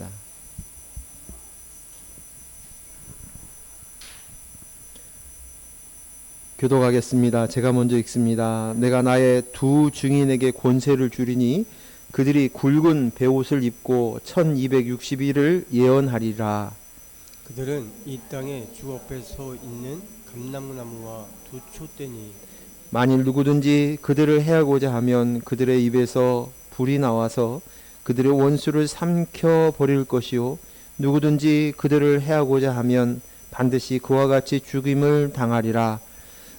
하겠습니다. 교독하겠습니다. 제가 먼저 읽습니다. 내가 나의 두 증인에게 권세를 주리니 그들이 굵은 베옷을 입고 1260일을 예언하리라. 그들은 이 땅에 주 앞에 서 있는 감람나무와 두 촛대니 만일 누구든지 그들을 해하고자 하면 그들의 입에서 불이 나와서 그들의 원수를 삼켜 버릴 것이요 누구든지 그들을 해하고자 하면 반드시 그와 같이 죽임을 당하리라.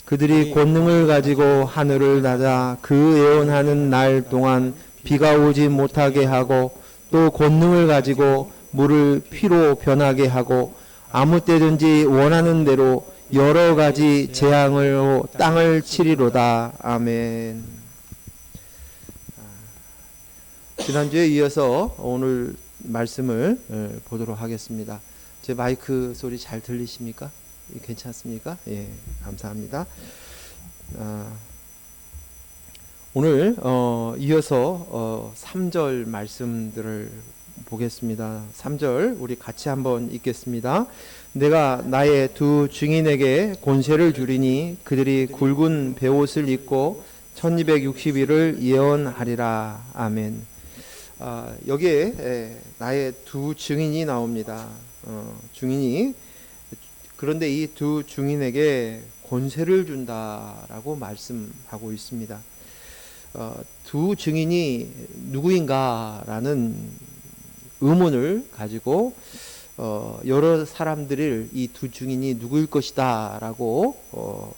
그들이 권능을 가지고 하늘을 닫아 그 예언하는 날 동안 비가 오지 못하게 하고 또 권능을 가지고 물을 피로 변하게 하고 아무 때든지 원하는 대로 여러 가지 재앙으로 땅을 치리로다. 아멘. 지난주에 이어서 오늘 말씀을 보도록 하겠습니다. 제 마이크 소리 잘 들리십니까? 괜찮습니까? 예, 감사합니다. 오늘 이어서 3절 말씀들을 보겠습니다. 3절 우리 같이 한번 읽겠습니다. 내가 나의 두 증인에게 권세를 주리니 그들이 굵은 베옷을 입고 1260일을 예언하리라. 아멘. 여기에 나의 두 증인이 나옵니다. 증인이 그런데 이 두 증인에게 권세를 준다라고 말씀하고 있습니다. 두 증인이 누구인가라는 의문을 가지고 여러 사람들을 이 두 증인이 누구일 것이다라고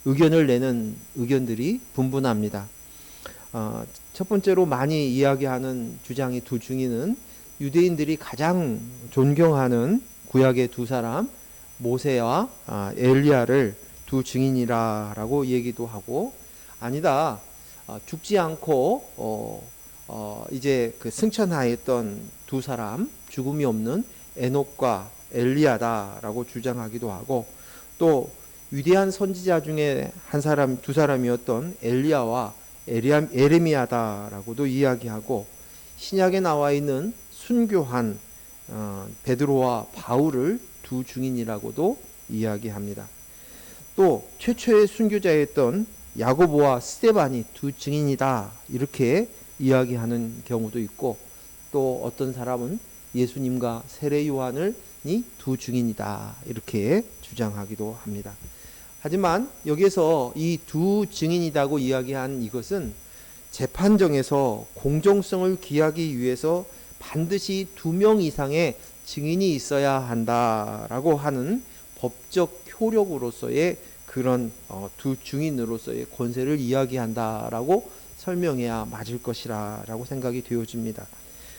의견을 내는 의견들이 분분합니다. 첫 번째로 많이 이야기하는 주장이 두 증인은 유대인들이 가장 존경하는 구약의 두 사람 모세와 엘리야를 두 증인이라고 얘기도 하고, 아니다, 죽지 않고 이제 그 승천하였던 두 사람, 죽음이 없는 에녹과 엘리야다라고 주장하기도 하고, 또 위대한 선지자 중에 한 사람, 두 사람이었던 엘리야와 에레미야다라고도 이야기하고, 신약에 나와 있는 순교한 베드로와 바울을 두 증인이라고도 이야기합니다. 또 최초의 순교자였던 야고보와 스데반이 두 증인이다 이렇게 이야기하는 경우도 있고, 또 어떤 사람은 예수님과 세례 요한이 두 증인이다 이렇게 주장하기도 합니다. 하지만 여기에서 이 두 증인이라고 이야기한 이것은 재판정에서 공정성을 기하기 위해서 반드시 2명 이상의 증인이 있어야 한다라고 하는 법적 효력으로서의 그런 두 증인으로서의 권세를 이야기한다라고 설명해야 맞을 것이라고 생각이 되어집니다.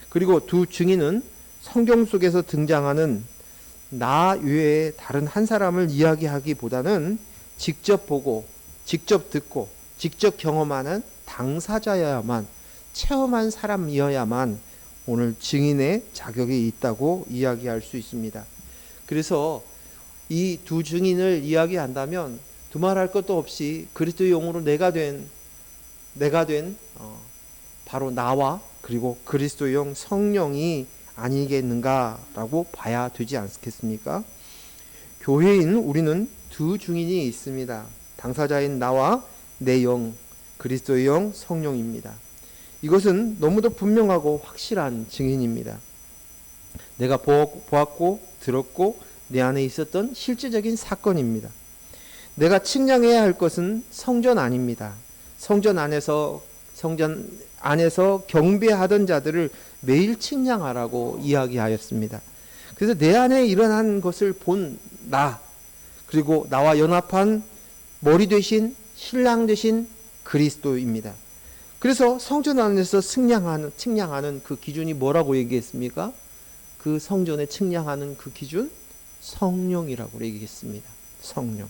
그리고 두 증인은 성경 속에서 등장하는 나 외에 다른 한 사람을 이야기하기보다는 직접 보고 직접 듣고 직접 경험하는 당사자여야만, 체험한 사람이어야만 오늘 증인의 자격이 있다고 이야기할 수 있습니다. 그래서 이 두 증인을 이야기한다면 두말할 것도 없이 그리스도의 영으로 내가 된 바로 나와 그리고 그리스도의 영 성령이 아니겠는가라고 봐야 되지 않겠습니까? 교회인 우리는 두 증인이 있습니다. 당사자인 나와 내 영, 그리스도의 영 성령입니다. 이것은 너무도 분명하고 확실한 증인입니다. 내가 보았고 들었고 내 안에 있었던 실제적인 사건입니다. 내가 측량해야 할 것은 성전 아닙니다. 성전 안에서 경배하던 자들을 매일 측량하라고 이야기하였습니다. 그래서 내 안에 일어난 것을 본 나, 그리고 나와 연합한 머리 되신 신랑 되신 그리스도입니다. 그래서 성전 안에서 측량하는 그 기준이 뭐라고 얘기했습니까? 그 성전에 측량하는 그 기준? 성령이라고 얘기했습니다. 성령.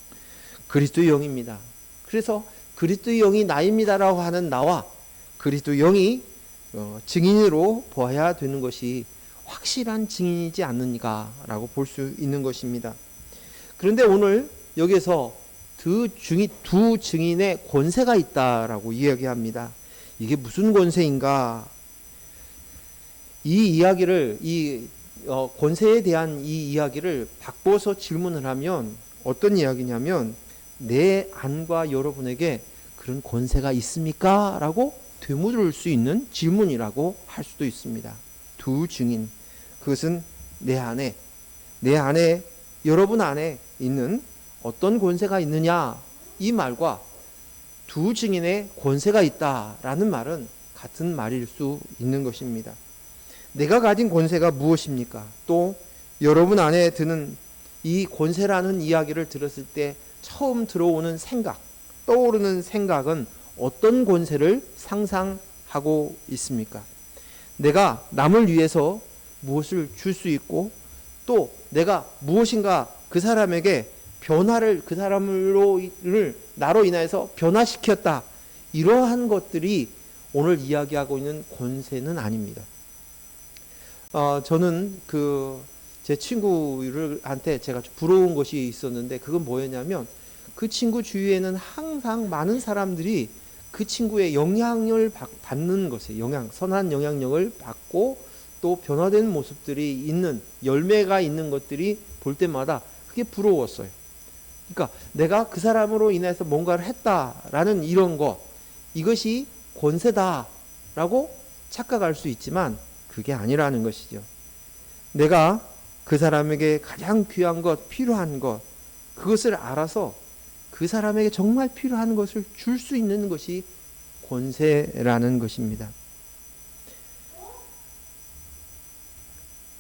그리스도의 영입니다. 그래서 그리스도의 영이 나입니다라고 하는 나와 그리스도의 영이 증인으로 보아야 되는 것이 확실한 증인이지 않는가라고 볼 수 있는 것입니다. 그런데 오늘 여기서 두 증인의 권세가 있다라고 이야기합니다. 이게 무슨 권세인가? 이 이야기를 이 권세에 대한 이 이야기를 바꿔서 질문을 하면 어떤 이야기냐면 내 안과 여러분에게 그런 권세가 있습니까? 라고 되물을 수 있는 질문이라고 할 수도 있습니다. 두 증인, 그것은 내 안에 여러분 안에 있는 어떤 권세가 있느냐, 이 말과 두 증인의 권세가 있다라는 말은 같은 말일 수 있는 것입니다. 내가 가진 권세가 무엇입니까? 또 여러분 안에 드는 이 권세라는 이야기를 들었을 때 처음 들어오는 생각, 떠오르는 생각은 어떤 권세를 상상하고 있습니까? 내가 남을 위해서 무엇을 줄 수 있고 또 내가 무엇인가 그 사람에게 변화를, 그 사람을 나로 인해서 변화시켰다, 이러한 것들이 오늘 이야기하고 있는 권세는 아닙니다. 저는 제 친구한테 제가 부러운 것이 있었는데, 그건 뭐였냐면 그 친구 주위에는 항상 많은 사람들이 그 친구의 영향을 받는 것이에요. 선한 영향력을 받고 또 변화된 모습들이 있는, 열매가 있는 것들이 볼 때마다 그게 부러웠어요. 그러니까 내가 그 사람으로 인해서 뭔가를 했다라는 이런 것, 이것이 권세다라고 착각할 수 있지만 그게 아니라는 것이죠. 내가 그 사람에게 가장 귀한 것, 필요한 것, 그것을 알아서 그 사람에게 정말 필요한 것을 줄 수 있는 것이 권세라는 것입니다.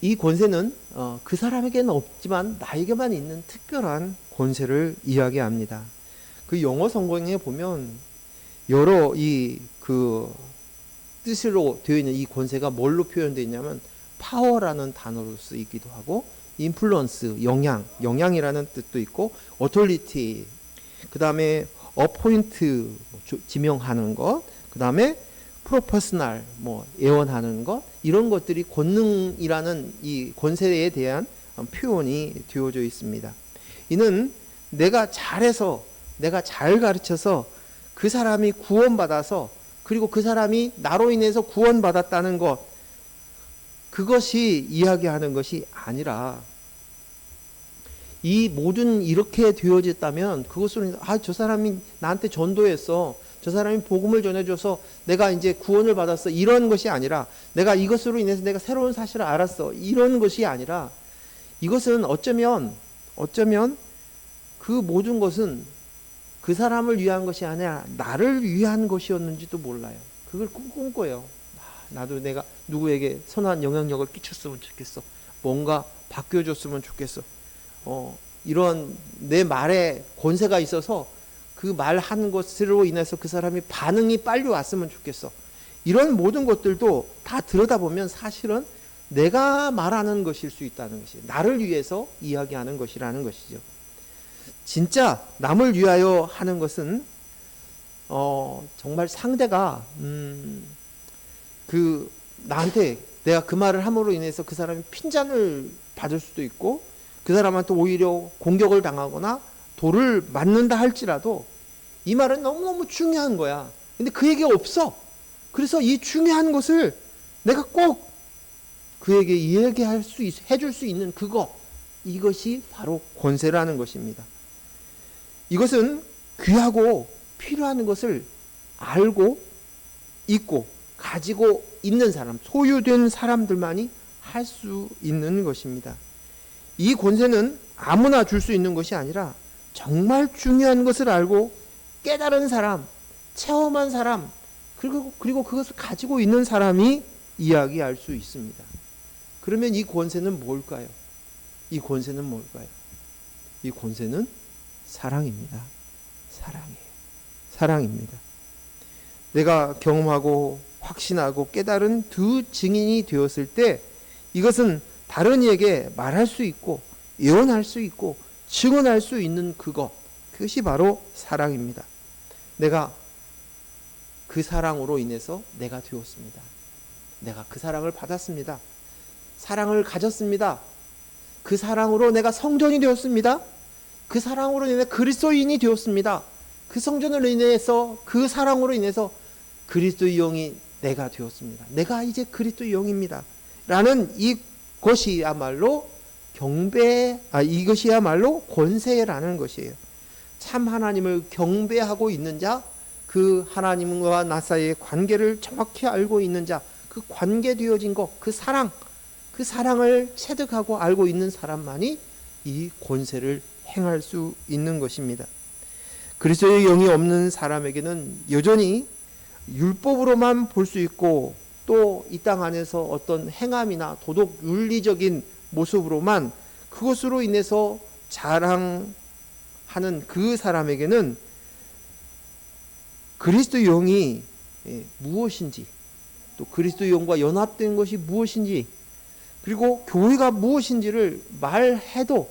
이 권세는 그 사람에게는 없지만 나에게만 있는 특별한 권세를 이야기합니다. 그 영어 성경에 보면 여러 뜻으로 되어 있는 이 권세가 뭘로 표현되어 있냐면 파워라는 단어로 쓰이기도 하고, 인플루언스, 영향이라는 뜻도 있고, 어토리티, 그 다음에 어포인트, 지명하는 것, 그 다음에 프로퍼스널, 예언하는 것, 이런 것들이 권능이라는 이 권세에 대한 표현이 되어져 있습니다. 이는 내가 잘해서, 내가 잘 가르쳐서 그 사람이 구원받아서, 그리고 그 사람이 나로 인해서 구원받았다는 것, 그것이 이야기하는 것이 아니라, 이 모든 이렇게 되어졌다면 그것은 저 사람이 나한테 전도했어, 저 사람이 복음을 전해줘서 내가 이제 구원을 받았어, 이런 것이 아니라, 내가 이것으로 인해서 내가 새로운 사실을 알았어, 이런 것이 아니라, 이것은 어쩌면 그 모든 것은 그 사람을 위한 것이 아니라 나를 위한 것이었는지도 몰라요. 그걸 꿈꿔요. 나도 내가 누구에게 선한 영향력을 끼쳤으면 좋겠어, 뭔가 바뀌어줬으면 좋겠어, 이런 내 말에 권세가 있어서 그 말한 것으로 인해서 그 사람이 반응이 빨리 왔으면 좋겠어. 이런 모든 것들도 다 들여다보면 사실은 내가 말하는 것일 수 있다는 것이에요. 나를 위해서 이야기하는 것이라는 것이죠. 진짜 남을 위하여 하는 것은 정말 상대가 나한테 내가 그 말을 함으로 인해서 그 사람이 핀잔을 받을 수도 있고, 그 사람한테 오히려 공격을 당하거나 돌을 맞는다 할지라도 이 말은 너무너무 중요한 거야. 근데 그에게 없어. 그래서 이 중요한 것을 내가 꼭 그에게 해줄 수 있는 이것이 바로 권세라는 것입니다. 이것은 귀하고 필요한 것을 알고 있고 가지고 있는 사람, 소유된 사람들만이 할 수 있는 것입니다. 이 권세는 아무나 줄 수 있는 것이 아니라 정말 중요한 것을 알고 깨달은 사람, 체험한 사람, 그리고 그것을 가지고 있는 사람이 이야기할 수 있습니다. 그러면 이 권세는 뭘까요? 이 권세는 뭘까요? 이 권세는 사랑입니다. 사랑입니다. 내가 경험하고 확신하고 깨달은 두 증인이 되었을 때 이것은 다른 이에게 말할 수 있고 예언할 수 있고 증언할 수 있는 그것이 바로 사랑입니다. 내가 그 사랑으로 인해서 내가 되었습니다. 내가 그 사랑을 받았습니다. 사랑을 가졌습니다. 그 사랑으로 내가 성전이 되었습니다. 그 사랑으로 인해 그리스도인이 되었습니다. 그 성전으로 인해서, 그 사랑으로 인해서 그리스도의 영이 내가 되었습니다. 내가 이제 그리스도의 영입니다. 라는 이 것이야말로 이것이야말로 권세라는 것이에요. 참 하나님을 경배하고 있는 자, 그 하나님과 나 사이의 관계를 정확히 알고 있는 자, 그 관계되어진 것, 그 사랑을 체득하고 알고 있는 사람만이 이 권세를 행할 수 있는 것입니다. 그리스도의 영이 없는 사람에게는 여전히 율법으로만 볼 수 있고, 또 이 땅 안에서 어떤 행함이나 도덕 윤리적인 모습으로만 그것으로 인해서 자랑하는 그 사람에게는 그리스도 영이 무엇인지, 또 그리스도 영과 연합된 것이 무엇인지, 그리고 교회가 무엇인지를 말해도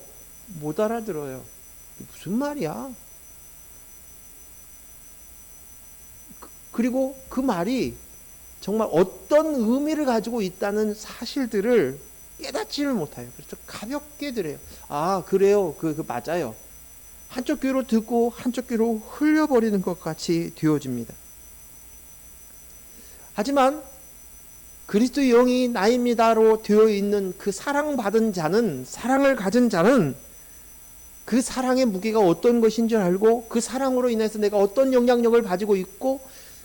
못 알아들어요. 무슨 말이야? 그리고 그 말이 정말 어떤 의미를 가지고 있다는 사실들을 깨닫지를 못해요. 그래서 가볍게 들어요. 아, 그래요. 그 맞아요. 한쪽 귀로 듣고 한쪽 귀로 흘려버리는 것 같이 되어집니다. 하지만 그리스도 영이 나입니다로 되어 있는 그 사랑받은 자는, 사랑을 가진 자는 그 사랑의 무게가 어떤 것인 줄 알고, 그 사랑으로 인해서 내가 어떤 영향력을 가지고 있고,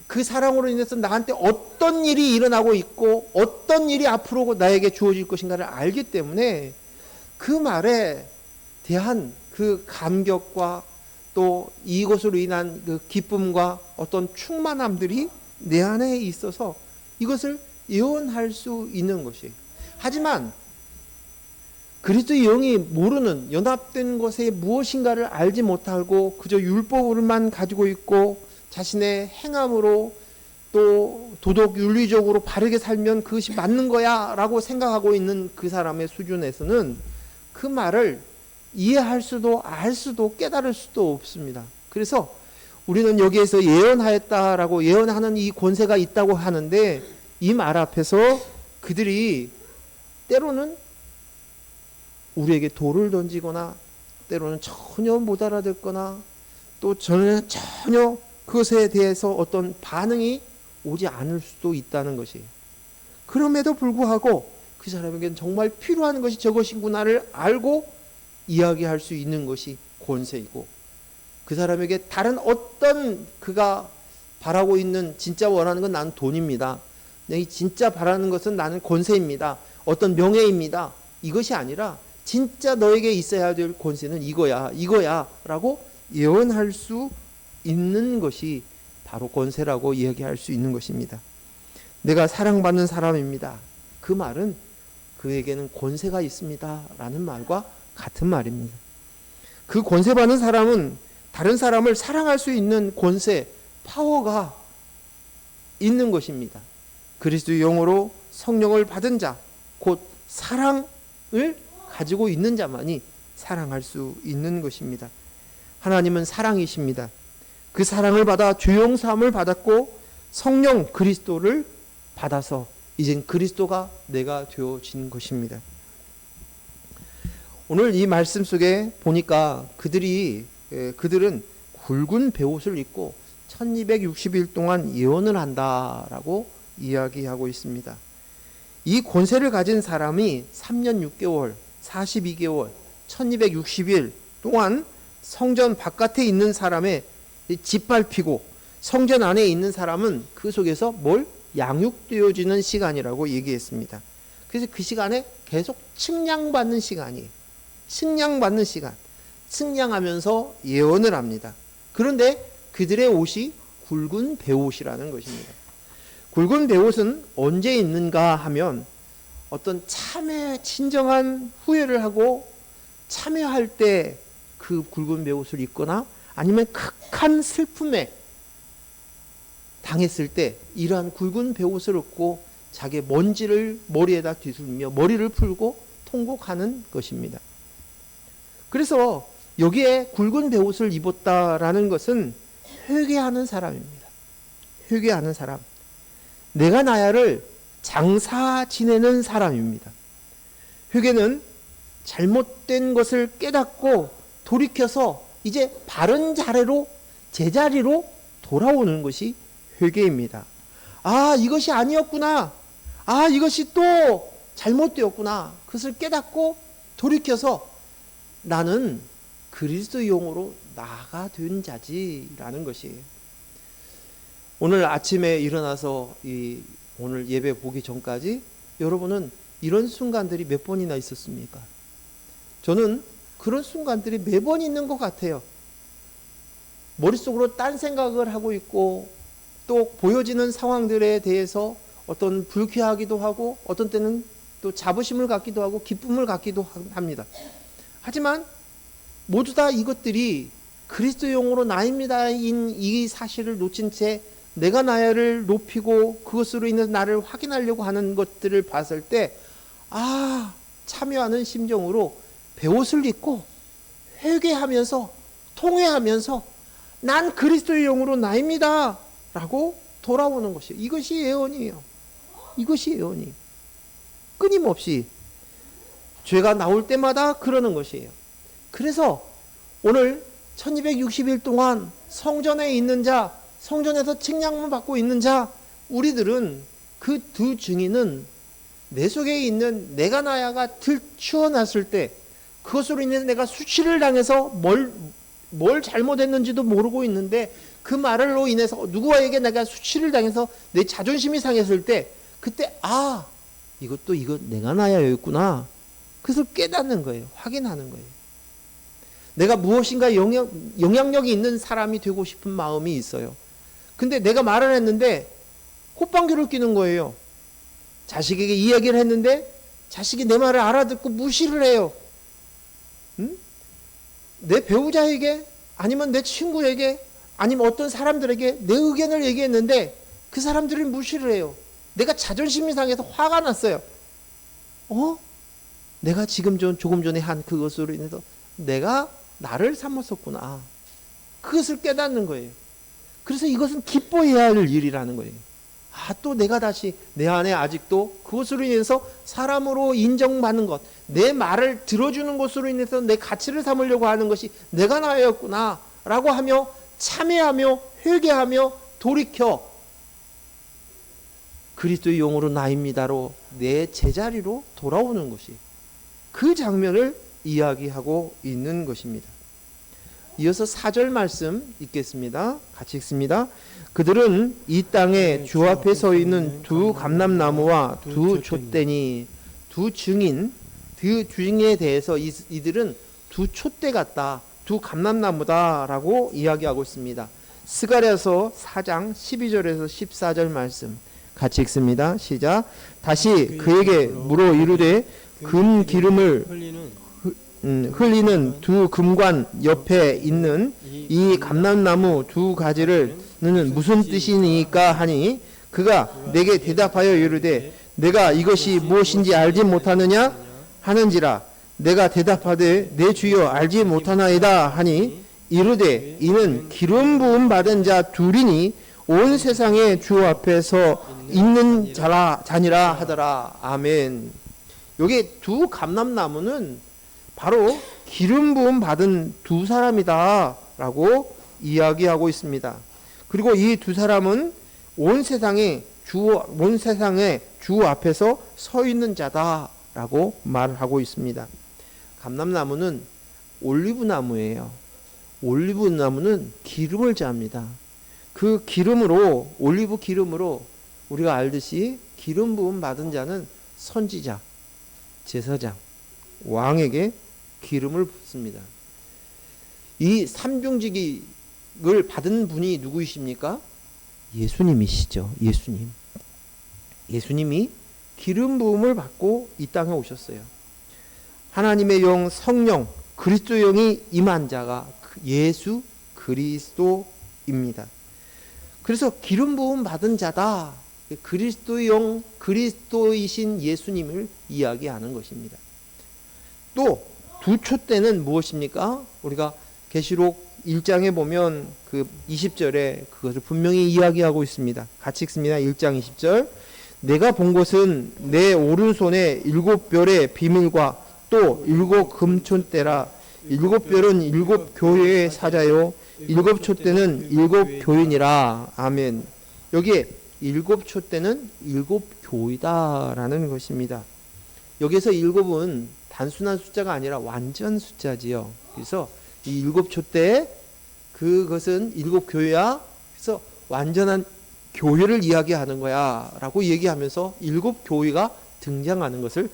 그 사랑으로 인해서 나한테 어떤 일이 일어나고 있고, 어떤 일이 앞으로 나에게 주어질 것인가를 알기 때문에 그 말에 대한 그 감격과 또 이것으로 인한 그 기쁨과 어떤 충만함들이 내 안에 있어서 이것을 예언할 수 있는 것이에요. 하지만 그리스도의 영이 모르는, 연합된 것에 무엇인가를 알지 못하고 그저 율법으로만 가지고 있고, 자신의 행함으로 또 도덕 윤리적으로 바르게 살면 그것이 맞는 거야 라고 생각하고 있는 그 사람의 수준에서는 그 말을 이해할 수도 알 수도 깨달을 수도 없습니다. 그래서 우리는 여기에서 예언하였다라고 예언하는 이 권세가 있다고 하는데, 이 말 앞에서 그들이 때로는 우리에게 돌을 던지거나, 때로는 전혀 못 알아듣거나, 또 전혀 그것에 대해서 어떤 반응이 오지 않을 수도 있다는 것이에요. 그럼에도 불구하고 그 사람에게는 정말 필요한 것이 저것이구나를 알고 이야기할 수 있는 것이 권세이고, 그 사람에게 다른 어떤 그가 바라고 있는, 진짜 원하는 건 나는 돈입니다, 진짜 바라는 것은 나는 권세입니다, 어떤 명예입니다, 이것이 아니라 진짜 너에게 있어야 될 권세는 이거야 라고 예언할 수 있는 것이 바로 권세라고 이야기할 수 있는 것입니다. 내가 사랑받는 사람입니다. 그 말은 그에게는 권세가 있습니다 라는 말과 같은 말입니다. 그 권세받는 사람은 다른 사람을 사랑할 수 있는 권세, 파워가 있는 것입니다. 그리스도의 영으로 성령을 받은 자, 곧 사랑을 가지고 있는 자만이 사랑할 수 있는 것입니다. 하나님은 사랑이십니다. 그 사랑을 받아 죄용 사함을 받았고 성령 그리스도를 받아서 이젠 그리스도가 내가 되어진 것입니다. 오늘 이 말씀 속에 보니까 그들은 굵은 베옷을 입고 1260일 동안 예언을 한다라고 이야기하고 있습니다. 이 권세를 가진 사람이 3년 6개월, 42개월, 1260일 동안 성전 바깥에 있는 사람의 짓밟히고, 성전 안에 있는 사람은 그 속에서 양육되어지는 시간이라고 얘기했습니다. 그래서 그 시간에 계속 측량받는 시간이에요. 측량받는 시간. 측량하면서 예언을 합니다. 그런데 그들의 옷이 굵은 베옷이라는 것입니다. 굵은 베옷은 언제 입는가 하면 어떤 진정한 후회를 하고 참회할 때 그 굵은 베옷을 입거나, 아니면 극한 슬픔에 당했을 때 이러한 굵은 베옷을 입고 자기의 먼지를 머리에다 뒤슬며 머리를 풀고 통곡하는 것입니다. 그래서 여기에 굵은 베옷을 입었다라는 것은 회개하는 사람입니다. 회개하는 사람. 내가 나야를 장사 지내는 사람입니다. 회개는 잘못된 것을 깨닫고 돌이켜서 이제 바른 제자리로 돌아오는 것이 회개입니다. 아, 이것이 아니었구나. 아, 이것이 또 잘못되었구나. 그것을 깨닫고 돌이켜서 나는 그리스도용으로 나가 된 자지라는 것이에요. 오늘 아침에 일어나서 오늘 예배 보기 전까지 여러분은 이런 순간들이 몇 번이나 있었습니까? 저는 그런 순간들이 매번 있는 것 같아요. 머릿속으로 딴 생각을 하고 있고 또 보여지는 상황들에 대해서 어떤 불쾌하기도 하고 어떤 때는 또 자부심을 갖기도 하고 기쁨을 갖기도 합니다. 하지만 모두 다 이것들이 그리스도용으로 나입니다인 이 사실을 놓친 채 내가 나를 높이고 그것으로 인해서 나를 확인하려고 하는 것들을 봤을 때 참여하는 심정으로 베옷을 입고 회개하면서 통회하면서 난 그리스도의 영으로 나입니다 라고 돌아오는 것이에요. 이것이 예언이에요. 이것이 예언이에요. 끊임없이 죄가 나올 때마다 그러는 것이에요. 그래서 오늘 1260일 동안 성전에 있는 자, 성전에서 칭량만 받고 있는 자, 우리들은 그 두 증인은 내 속에 있는 내가 나야가 들추어났을 때 그것으로 인해서 내가 수치를 당해서 뭘 잘못했는지도 모르고 있는데 그 말로 인해서 누구에게 내가 수치를 당해서 내 자존심이 상했을 때 그때 이거 내가 나야였구나. 그래서 깨닫는 거예요. 확인하는 거예요. 내가 무엇인가 영향력이 있는 사람이 되고 싶은 마음이 있어요. 근데 내가 말을 했는데 콧방귀를 뀌는 거예요. 자식에게 이야기를 했는데 자식이 내 말을 알아듣고 무시를 해요. 내 배우자에게 아니면 내 친구에게 아니면 어떤 사람들에게 내 의견을 얘기했는데 그 사람들이 무시를 해요. 내가 자존심이 상해서 화가 났어요. 내가 조금 전에 한 그것으로 인해서 내가 나를 삼았었구나. 그것을 깨닫는 거예요. 그래서 이것은 기뻐해야 할 일이라는 거예요. 또 내가 다시 내 안에 아직도 그것으로 인해서 사람으로 인정받는 것, 내 말을 들어주는 것으로 인해서 내 가치를 삼으려고 하는 것이 내가 나였구나 라고 하며 참회하며 회개하며 돌이켜 그리스도의 영으로 나입니다로 내 제자리로 돌아오는 것이 그 장면을 이야기하고 있는 것입니다. 이어서 4절 말씀 읽겠습니다. 같이 읽습니다. 그들은 이 땅에 주 앞에 서 있는 두 감람나무와 두 촛대니 두 증인, 그 주인에 대해서 이들은 두 촛대 같다, 두 감람나무다라고 이야기하고 있습니다. 스가랴서 4장 12절에서 14절 말씀 같이 읽습니다. 시작. 다시 그에게 물어 이르되 금 기름을 흘리는 두 금관 옆에 있는 이 감람나무 두 가지를 너는 무슨 뜻이니까 하니 그가 내게 대답하여 이르되 내가 이것이 무엇인지 알지 못하느냐 하는지라 내가 대답하되 내 주여 알지 못하나이다 하니 이르되 이는 기름 부음 받은 자 둘이니 온 세상의 주 앞에서 있는 자니라 하더라. 아멘. 여기 두 감람나무는 바로 기름 부음 받은 두 사람이다 라고 이야기하고 있습니다. 그리고 이 두 사람은 온 세상의 주 앞에서 서 있는 자다 라고 말하고 있습니다. 감람나무는 올리브나무예요. 올리브나무는 기름을 자합니다. 그 기름으로, 올리브 기름으로 우리가 알듯이 기름 부음 받은 자는 선지자, 제사장, 왕에게 기름을 붓습니다. 이 삼중직을 받은 분이 누구이십니까? 예수님이시죠. 예수님이 기름 부음을 받고 이 땅에 오셨어요. 하나님의 영, 성령, 그리스도 영이 임한 자가 예수 그리스도입니다. 그래서 기름 부음 받은 자다. 그리스도의 영, 그리스도이신 예수님을 이야기하는 것입니다. 또 두 촛대는 무엇입니까? 우리가 계시록 1장에 보면 그 20절에 그것을 분명히 이야기하고 있습니다. 같이 읽습니다. 1장 20절. 내가 본 것은 내 오른손에 7별의 비밀과 또 7 금촛대라. 7별은 7 교회의 사자요 7 촛대는 7 교인이라. 아멘. 여기에 7 촛대는 7 교이다라는 것입니다. 여기서 일곱은 단순한 숫자가 아니라 완전 숫자지요. 그래서 이 일곱 촛대 그것은 일곱 교회야. 그래서 완전한 교회를 이야기하는 거야 라고 얘기하면서 일곱 교회가 등장하는 것을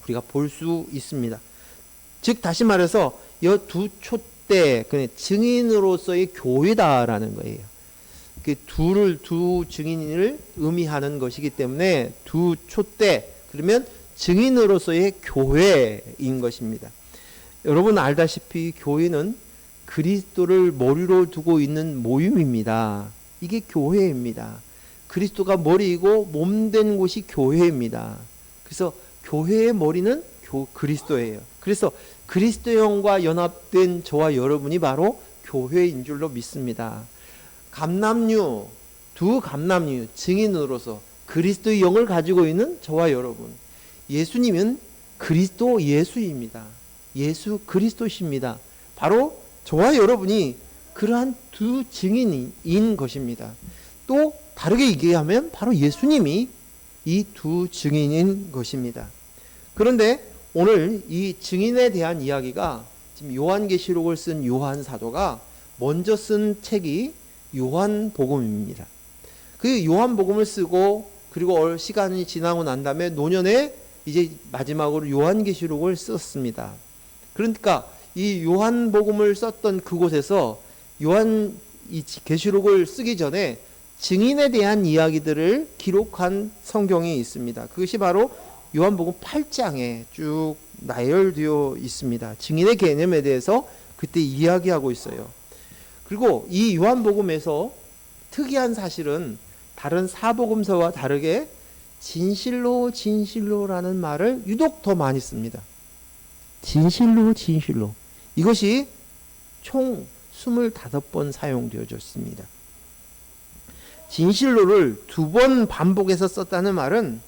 우리가 볼 수 있습니다. 즉 다시 말해서 이 두 촛대 증인으로서의 교회다라는 거예요. 두 증인을 의미하는 것이기 때문에 두 촛대 그러면 증인으로서의 교회인 것입니다. 여러분 알다시피 교회는 그리스도를 머리로 두고 있는 모임입니다. 이게 교회입니다. 그리스도가 머리이고 몸된 곳이 교회입니다. 그래서 교회의 머리는 그리스도예요. 그래서 그리스도형과 연합된 저와 여러분이 바로 교회인 줄로 믿습니다. 두 감남류 증인으로서 그리스도의 영을 가지고 있는 저와 여러분, 예수님은 그리스도 예수입니다. 예수 그리스도십니다. 바로 저와 여러분이 그러한 두 증인인 것입니다. 또 다르게 얘기하면 바로 예수님이 이 두 증인인 것입니다. 그런데 오늘 이 증인에 대한 이야기가 지금 요한계시록을 쓴 요한 사도가 먼저 쓴 책이 요한복음입니다. 그 요한복음을 쓰고 그리고 시간이 지나고 난 다음에 노년에 이제 마지막으로 요한계시록을 썼습니다. 그러니까 이 요한복음을 썼던 그곳에서 요한 이 계시록을 쓰기 전에 증인에 대한 이야기들을 기록한 성경이 있습니다. 그것이 바로 요한복음 8장에 쭉 나열되어 있습니다. 증인의 개념에 대해서 그때 이야기하고 있어요. 그리고 이 요한복음에서 특이한 사실은 다른 사복음서와 다르게 진실로 진실로라는 말을 유독 더 많이 씁니다. 진실로 진실로. 이것이 총 25번 사용되어졌습니다. 진실로를 2번 반복해서 썼다는 말은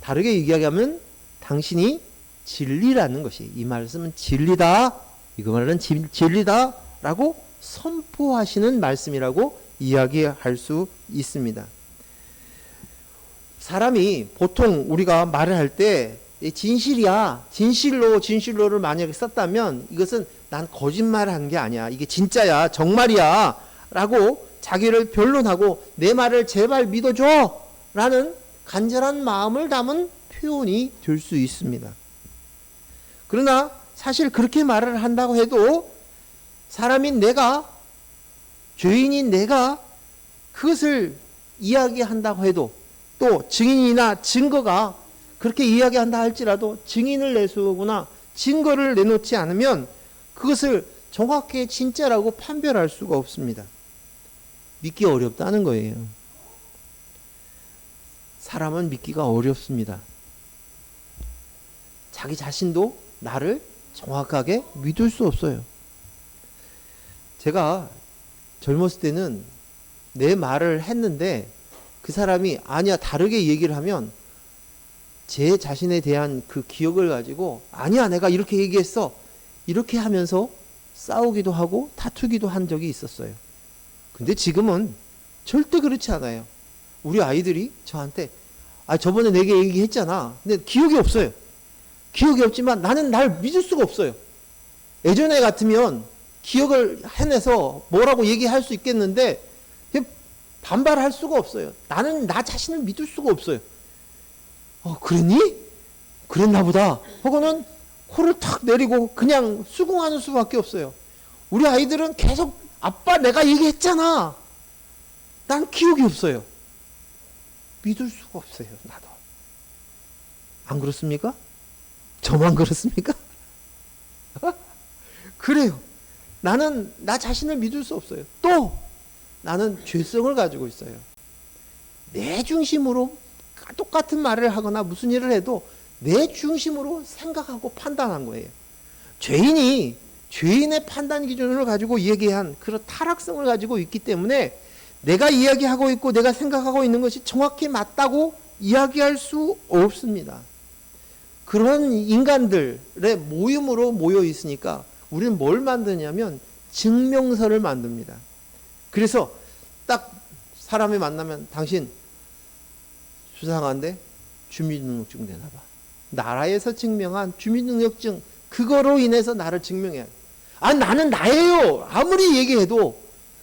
다르게 얘기하면 당신이 진리라는 것이, 이 말씀은 진리다, 이거 말은 진리다 라고 선포하시는 말씀이라고 이야기할 수 있습니다. 사람이 보통 우리가 말을 할 때 진실이야, 진실로를 만약에 썼다면 이것은 난 거짓말을 한 게 아니야, 이게 진짜야, 정말이야 라고 자기를 변론하고 내 말을 제발 믿어줘 라는 간절한 마음을 담은 표현이 될 수 있습니다. 그러나 사실 그렇게 말을 한다고 해도 사람인 내가, 죄인인 내가 그것을 이야기한다고 해도, 또 증인이나 증거가 그렇게 이야기한다 할지라도 증인을 내세우거나 증거를 내놓지 않으면 그것을 정확히 진짜라고 판별할 수가 없습니다. 믿기 어렵다는 거예요. 사람은 믿기가 어렵습니다. 자기 자신도 나를 정확하게 믿을 수 없어요. 제가 젊었을 때는 내 말을 했는데 그 사람이 아니야 다르게 얘기를 하면 제 자신에 대한 그 기억을 가지고 아니야 내가 이렇게 얘기했어 이렇게 하면서 싸우기도 하고 다투기도 한 적이 있었어요. 근데 지금은 절대 그렇지 않아요. 우리 아이들이 저한테 저번에 내게 얘기했잖아. 근데 기억이 없어요. 기억이 없지만 나는 날 믿을 수가 없어요. 예전에 같으면 기억을 해내서 뭐라고 얘기할 수 있겠는데 반발할 수가 없어요. 나는 나 자신을 믿을 수가 없어요. 그랬니? 그랬나 보다. 혹은 코를 탁 내리고 그냥 수긍하는 수밖에 없어요. 우리 아이들은 계속 아빠 내가 얘기했잖아. 난 기억이 없어요. 믿을 수가 없어요. 나도. 안 그렇습니까? 저만 그렇습니까? 그래요. 나는 나 자신을 믿을 수 없어요. 또 나는 죄성을 가지고 있어요. 내 중심으로 똑같은 말을 하거나 무슨 일을 해도 내 중심으로 생각하고 판단한 거예요. 죄인이 죄인의 판단 기준을 가지고 얘기한 그런 타락성을 가지고 있기 때문에 내가 이야기하고 있고 내가 생각하고 있는 것이 정확히 맞다고 이야기할 수 없습니다. 그런 인간들의 모임으로 모여 있으니까 우리는 뭘 만드냐면 증명서를 만듭니다. 그래서 딱 사람이 만나면 당신 수상한데 주민등록증 내놔봐. 나라에서 증명한 주민등록증, 그거로 인해서 나를 증명해야 돼. 아, 나는 나예요. 아무리 얘기해도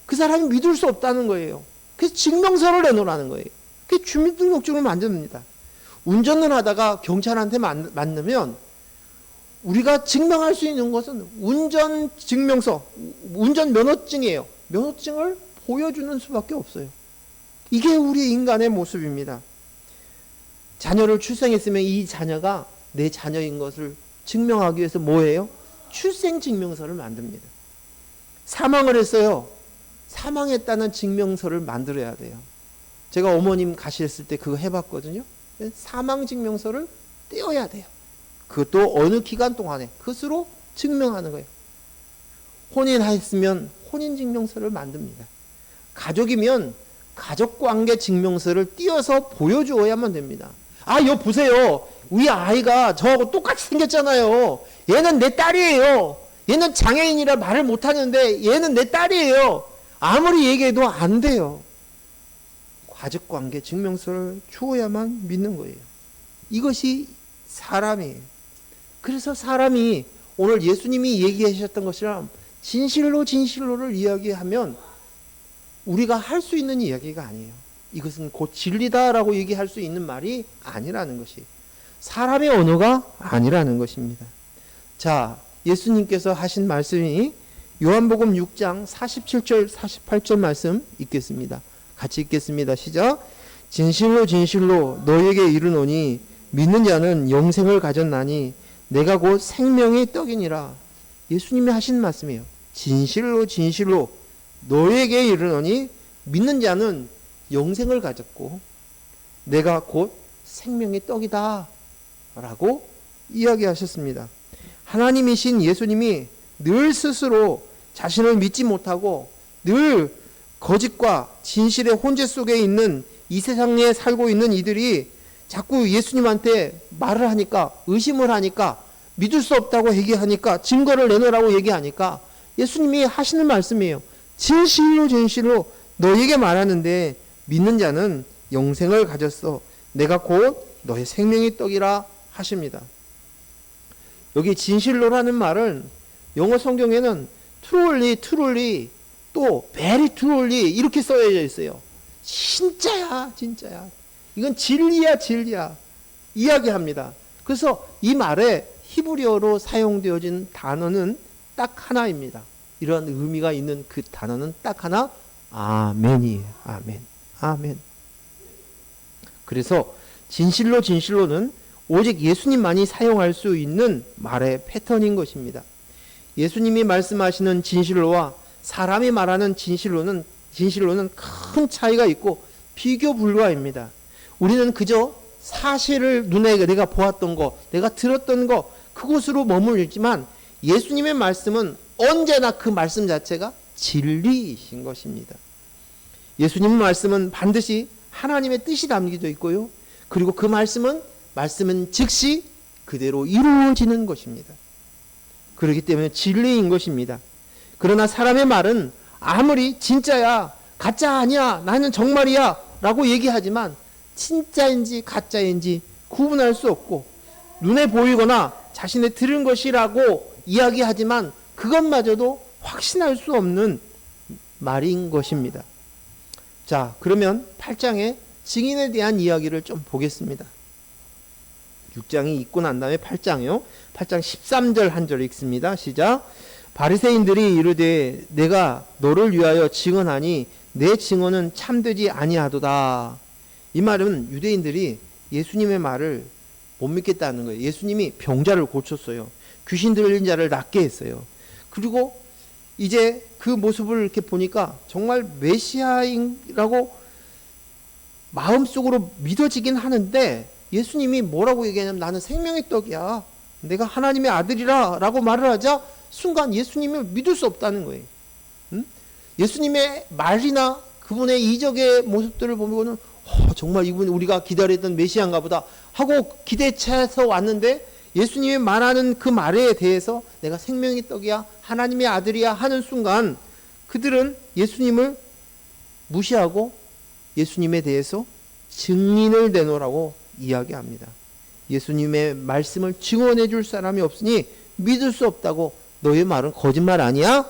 그 사람이 믿을 수 없다는 거예요. 그래서 증명서를 내놓으라는 거예요. 그게 주민등록증을 만듭니다. 운전을 하다가 경찰한테 만나면 우리가 증명할 수 있는 것은 운전증명서, 운전면허증이에요. 면허증을 보여주는 수밖에 없어요. 이게 우리 인간의 모습입니다. 자녀를 출생했으면 이 자녀가 내 자녀인 것을 증명하기 위해서 뭐예요? 출생증명서를 만듭니다. 사망을 했어요. 사망했다는 증명서를 만들어야 돼요. 제가 어머님 가셨을 때 그거 해봤거든요. 사망증명서를 떼어야 돼요. 그것도 어느 기간 동안에 그것으로 증명하는 거예요. 혼인했으면 혼인증명서를 만듭니다. 가족이면 가족관계 증명서를 띄어서 보여주어야만 됩니다. 아, 여 보세요. 우리 아이가 저하고 똑같이 생겼잖아요. 얘는 내 딸이에요. 얘는 장애인이라 말을 못하는데 얘는 내 딸이에요. 아무리 얘기해도 안 돼요. 가족관계 증명서를 주어야만 믿는 거예요. 이것이 사람이에요. 그래서 사람이 오늘 예수님이 얘기하셨던 것처럼 진실로 진실로를 이야기하면 우리가 할 수 있는 이야기가 아니에요. 이것은 곧 진리다라고 얘기할 수 있는 말이 아니라는 것이, 사람의 언어가 아니라는 것입니다. 자, 예수님께서 하신 말씀이 요한복음 6장 47절 48절 말씀 읽겠습니다. 같이 읽겠습니다. 시작. 진실로 진실로 너에게 이르노니 믿는 자는 영생을 가졌나니 내가 곧 생명의 떡이니라. 예수님이 하신 말씀이에요. 진실로 진실로 너에게 이르노니 믿는 자는 영생을 가졌고 내가 곧 생명의 떡이다 라고 이야기하셨습니다. 하나님이신 예수님이 늘 스스로 자신을 믿지 못하고 늘 거짓과 진실의 혼재 속에 있는 이 세상에 살고 있는 이들이 자꾸 예수님한테 말을 하니까, 의심을 하니까, 믿을 수 없다고 얘기하니까, 증거를 내놓으라고 얘기하니까 예수님이 하시는 말씀이에요. 진실로 진실로 너에게 말하는데 믿는 자는 영생을 가졌어. 내가 곧 너의 생명의 떡이라 하십니다. 여기 진실로라는 말은 영어 성경에는 truly, 또 very truly 이렇게 써져 있어요. 진짜야, 진짜야. 이건 진리야, 진리야. 이야기합니다. 그래서 이 말에 히브리어로 사용되어진 단어는 딱 하나입니다. 이런 의미가 있는 그 단어는 딱 하나, 아멘이에요. 아멘. 아멘. 그래서 진실로 진실로는 오직 예수님만이 사용할 수 있는 말의 패턴인 것입니다. 예수님이 말씀하시는 진실로와 사람이 말하는 진실로는 큰 차이가 있고 비교 불가입니다. 우리는 그저 사실을 눈에 내가 보았던 거, 내가 들었던 거, 그곳으로 머물지만 예수님의 말씀은 언제나 그 말씀 자체가 진리이신 것입니다. 예수님의 말씀은 반드시 하나님의 뜻이 담기도 있고요. 그리고 그 말씀은 즉시 그대로 이루어지는 것입니다. 그렇기 때문에 진리인 것입니다. 그러나 사람의 말은 아무리 진짜야, 가짜 아니야, 나는 정말이야 라고 얘기하지만 진짜인지 가짜인지 구분할 수 없고 눈에 보이거나 자신이 들은 것이라고 이야기하지만 그것마저도 확신할 수 없는 말인 것입니다. 자, 그러면 8장의 증인에 대한 이야기를 좀 보겠습니다. 6장이 있고 난 다음에 8장이요. 8장 13절 한 절 읽습니다. 시작. 바리새인들이 이르되 내가 너를 위하여 증언하니 내 증언은 참되지 아니하도다. 이 말은 유대인들이 예수님의 말을 못 믿겠다는 거예요. 예수님이 병자를 고쳤어요. 귀신 들린 자를 낫게 했어요. 그리고 이제 그 모습을 이렇게 보니까 정말 메시아인라고 마음속으로 믿어지긴 하는데 예수님이 뭐라고 얘기하냐면 나는 생명의 떡이야. 내가 하나님의 아들이라 라고 말을 하자 순간 예수님을 믿을 수 없다는 거예요. 예수님의 말이나 그분의 이적의 모습들을 보면은 정말 이분 우리가 기다렸던 메시아인가 보다 하고 기대쳐서 왔는데 예수님이 말하는 그 말에 대해서 내가 생명의 떡이야, 하나님의 아들이야 하는 순간 그들은 예수님을 무시하고 예수님에 대해서 증인을 내놓으라고 이야기합니다. 예수님의 말씀을 증언해 줄 사람이 없으니 믿을 수 없다고 너의 말은 거짓말 아니야?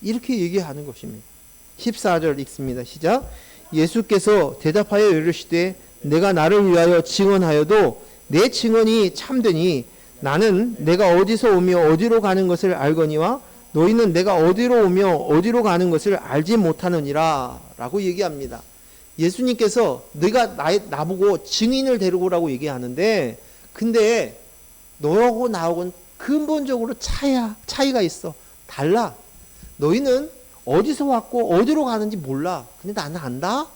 이렇게 얘기하는 것입니다. 14절 읽습니다. 시작. 예수께서 대답하여 이르시되 내가 나를 위하여 증언하여도 내 증언이 참되니 나는 내가 어디서 오며 어디로 가는 것을 알거니와 너희는 내가 어디로 오며 어디로 가는 것을 알지 못하느니라 라고 얘기합니다. 예수님께서 너희가 나보고 증인을 데리고 오라고 얘기하는데 근데 너하고 나하고는 근본적으로 차이가 있어. 달라. 너희는 어디서 왔고 어디로 가는지 몰라. 근데 나는 안다?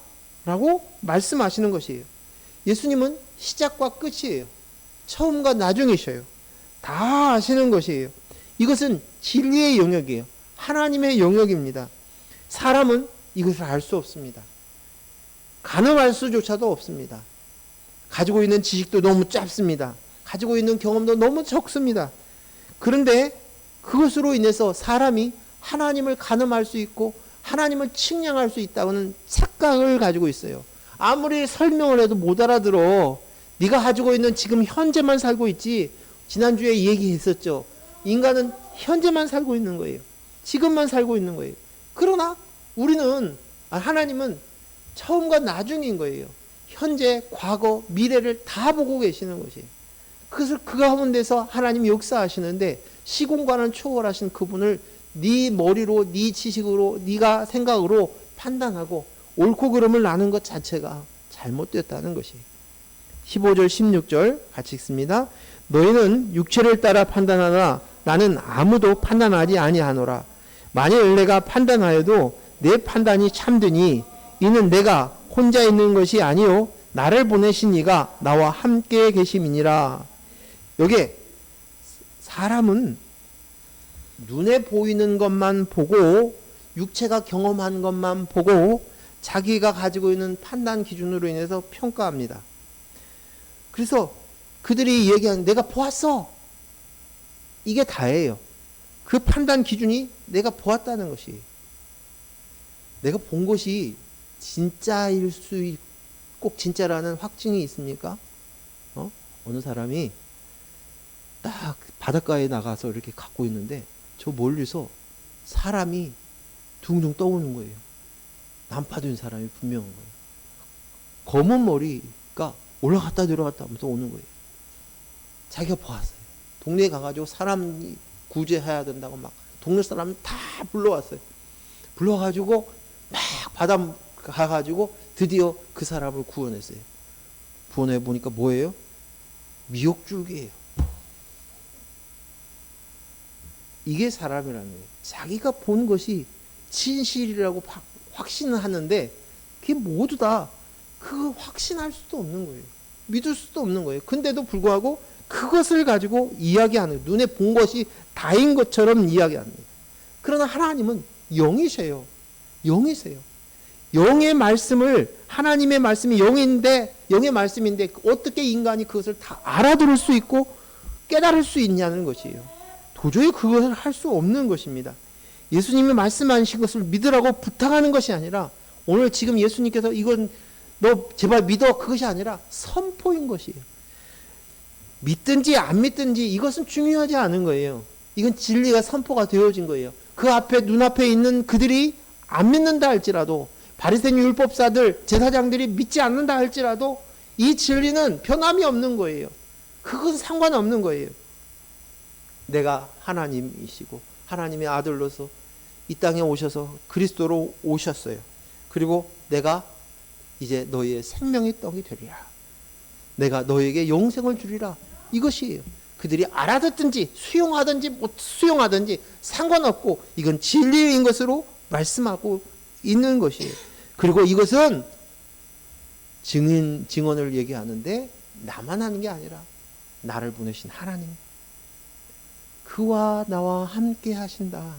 라고 말씀하시는 것이에요. 예수님은 시작과 끝이에요. 처음과 나중이셔요. 다 아시는 것이에요. 이것은 진리의 영역이에요. 하나님의 영역입니다. 사람은 이것을 알 수 없습니다. 가늠할 수조차도 없습니다. 가지고 있는 지식도 너무 짧습니다. 가지고 있는 경험도 너무 적습니다. 그런데 그것으로 인해서 사람이 하나님을 가늠할 수 있고 하나님을 측량할 수 있다는 착각을 가지고 있어요. 아무리 설명을 해도 못 알아들어. 네가 가지고 있는 지금 현재만 살고 있지. 지난주에 얘기했었죠. 인간은 현재만 살고 있는 거예요. 지금만 살고 있는 거예요. 그러나 하나님은 처음과 나중인 거예요. 현재, 과거, 미래를 다 보고 계시는 것이에요. 그것을 그 가운데서 하나님이 역사하시는데 시공간을 초월하신 그분을 네 머리로, 네 지식으로, 네가 생각으로 판단하고 옳고 그름을 나눈 것 자체가 잘못됐다는 것이에요. 15절 16절 같이 읽습니다. 너희는 육체를 따라 판단하나 나는 아무도 판단하지 아니하노라. 만일 내가 판단하여도 내 판단이 참되니 이는 내가 혼자 있는 것이 아니요 나를 보내신 이가 나와 함께 계심이니라. 여기에 사람은 눈에 보이는 것만 보고 육체가 경험한 것만 보고 자기가 가지고 있는 판단 기준으로 인해서 평가합니다. 그래서 그들이 얘기하는 내가 보았어. 이게 다예요. 그 판단 기준이 내가 보았다는 것이. 내가 본 것이 진짜일 수 꼭 진짜라는 확증이 있습니까? 어느 사람이 딱 바닷가에 나가서 이렇게 갖고 있는데 저 멀리서 사람이 둥둥 떠오는 거예요. 난파된 사람이 분명한 거예요. 검은 머리가 올라갔다 내려갔다 하면서 오는 거예요. 자기가 보았어요. 동네에 가가지고 사람이 구제해야 된다고 막 동네 사람 다 불러왔어요. 불러가지고 막 바다 가가지고 드디어 그 사람을 구원했어요. 구원해 보니까 뭐예요? 미역줄기예요. 이게 사람이라는 거예요. 자기가 본 것이 진실이라고 확신하는데 그게 모두 다 그 확신할 수도 없는 거예요. 믿을 수도 없는 거예요. 근데도 불구하고 그것을 가지고 이야기하는 거예요. 눈에 본 것이 다인 것처럼 이야기하는 거예요. 그러나 하나님은 영이세요. 영이세요. 영의 말씀을 하나님의 말씀이 영의 말씀인데 어떻게 인간이 그것을 다 알아들을 수 있고 깨달을 수 있냐는 것이에요. 도저히 그것을 할 수 없는 것입니다. 예수님이 말씀하신 것을 믿으라고 부탁하는 것이 아니라 오늘 지금 예수님께서 이건 너 제발 믿어 그것이 아니라 선포인 것이에요. 믿든지 안 믿든지 이것은 중요하지 않은 거예요. 이건 진리가 선포가 되어진 거예요. 그 앞에 눈앞에 있는 그들이 안 믿는다 할지라도 바리새인 율법사들 제사장들이 믿지 않는다 할지라도 이 진리는 변함이 없는 거예요. 그건 상관없는 거예요. 내가 하나님이시고 하나님의 아들로서 이 땅에 오셔서 그리스도로 오셨어요. 그리고 내가 이제 너희의 생명의 떡이 되리라. 내가 너희에게 영생을 주리라. 이것이에요. 그들이 알아듣든지 수용하든지 못 수용하든지 상관없고 이건 진리인 것으로 말씀하고 있는 것이에요. 그리고 이것은 증언을 얘기하는데 나만 하는 게 아니라 나를 보내신 하나님, 그와 나와 함께 하신다.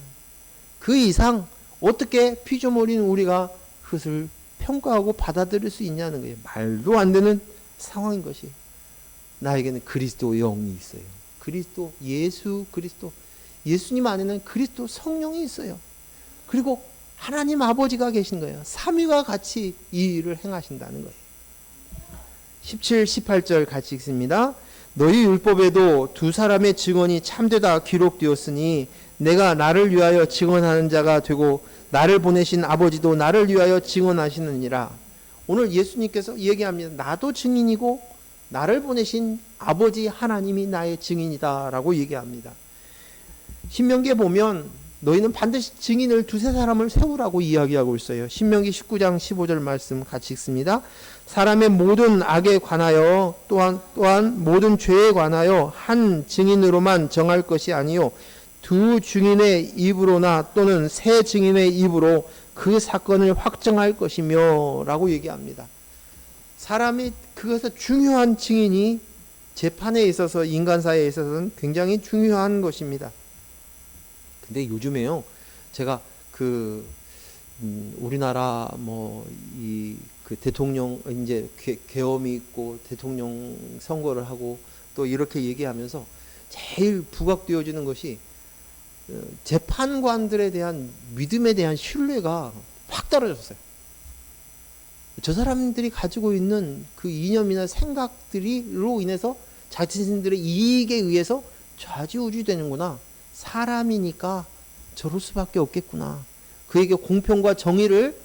그 이상 어떻게 피조물인 우리가 그것을 평가하고 받아들일 수 있냐는 거예요. 말도 안 되는 상황인 것이. 나에게는 그리스도 영이 있어요. 그리스도, 예수 그리스도, 예수님 안에는 그리스도 성령이 있어요. 그리고 하나님 아버지가 계신 거예요. 삼위가 같이 이 일을 행하신다는 거예요. 17, 18절 같이 읽습니다. 너희 율법에도 두 사람의 증언이 참되다 기록되었으니 내가 나를 위하여 증언하는 자가 되고 나를 보내신 아버지도 나를 위하여 증언하시느니라. 오늘 예수님께서 얘기합니다. 나도 증인이고 나를 보내신 아버지 하나님이 나의 증인이다 라고 얘기합니다. 신명기에 보면 너희는 반드시 증인을 두세 사람을 세우라고 이야기하고 있어요. 신명기 19장 15절 말씀 같이 읽습니다. 사람의 모든 악에 관하여 또한 모든 죄에 관하여 한 증인으로만 정할 것이 아니요 두 증인의 입으로나 또는 세 증인의 입으로 그 사건을 확정할 것이며 라고 얘기합니다. 사람이 그것에 중요한 증인이 재판에 있어서 인간사에 있어서는 굉장히 중요한 것입니다. 근데 요즘에요, 제가 우리나라 그 대통령 이제 계엄이 있고 대통령 선거를 하고 또 이렇게 얘기하면서 제일 부각되어지는 것이 재판관들에 대한 믿음에 대한 신뢰가 확 떨어졌어요. 저 사람들이 가지고 있는 그 이념이나 생각들로 인해서 자신들의 이익에 의해서 좌지우지되는구나. 사람이니까 저럴 수밖에 없겠구나. 그에게 공평과 정의를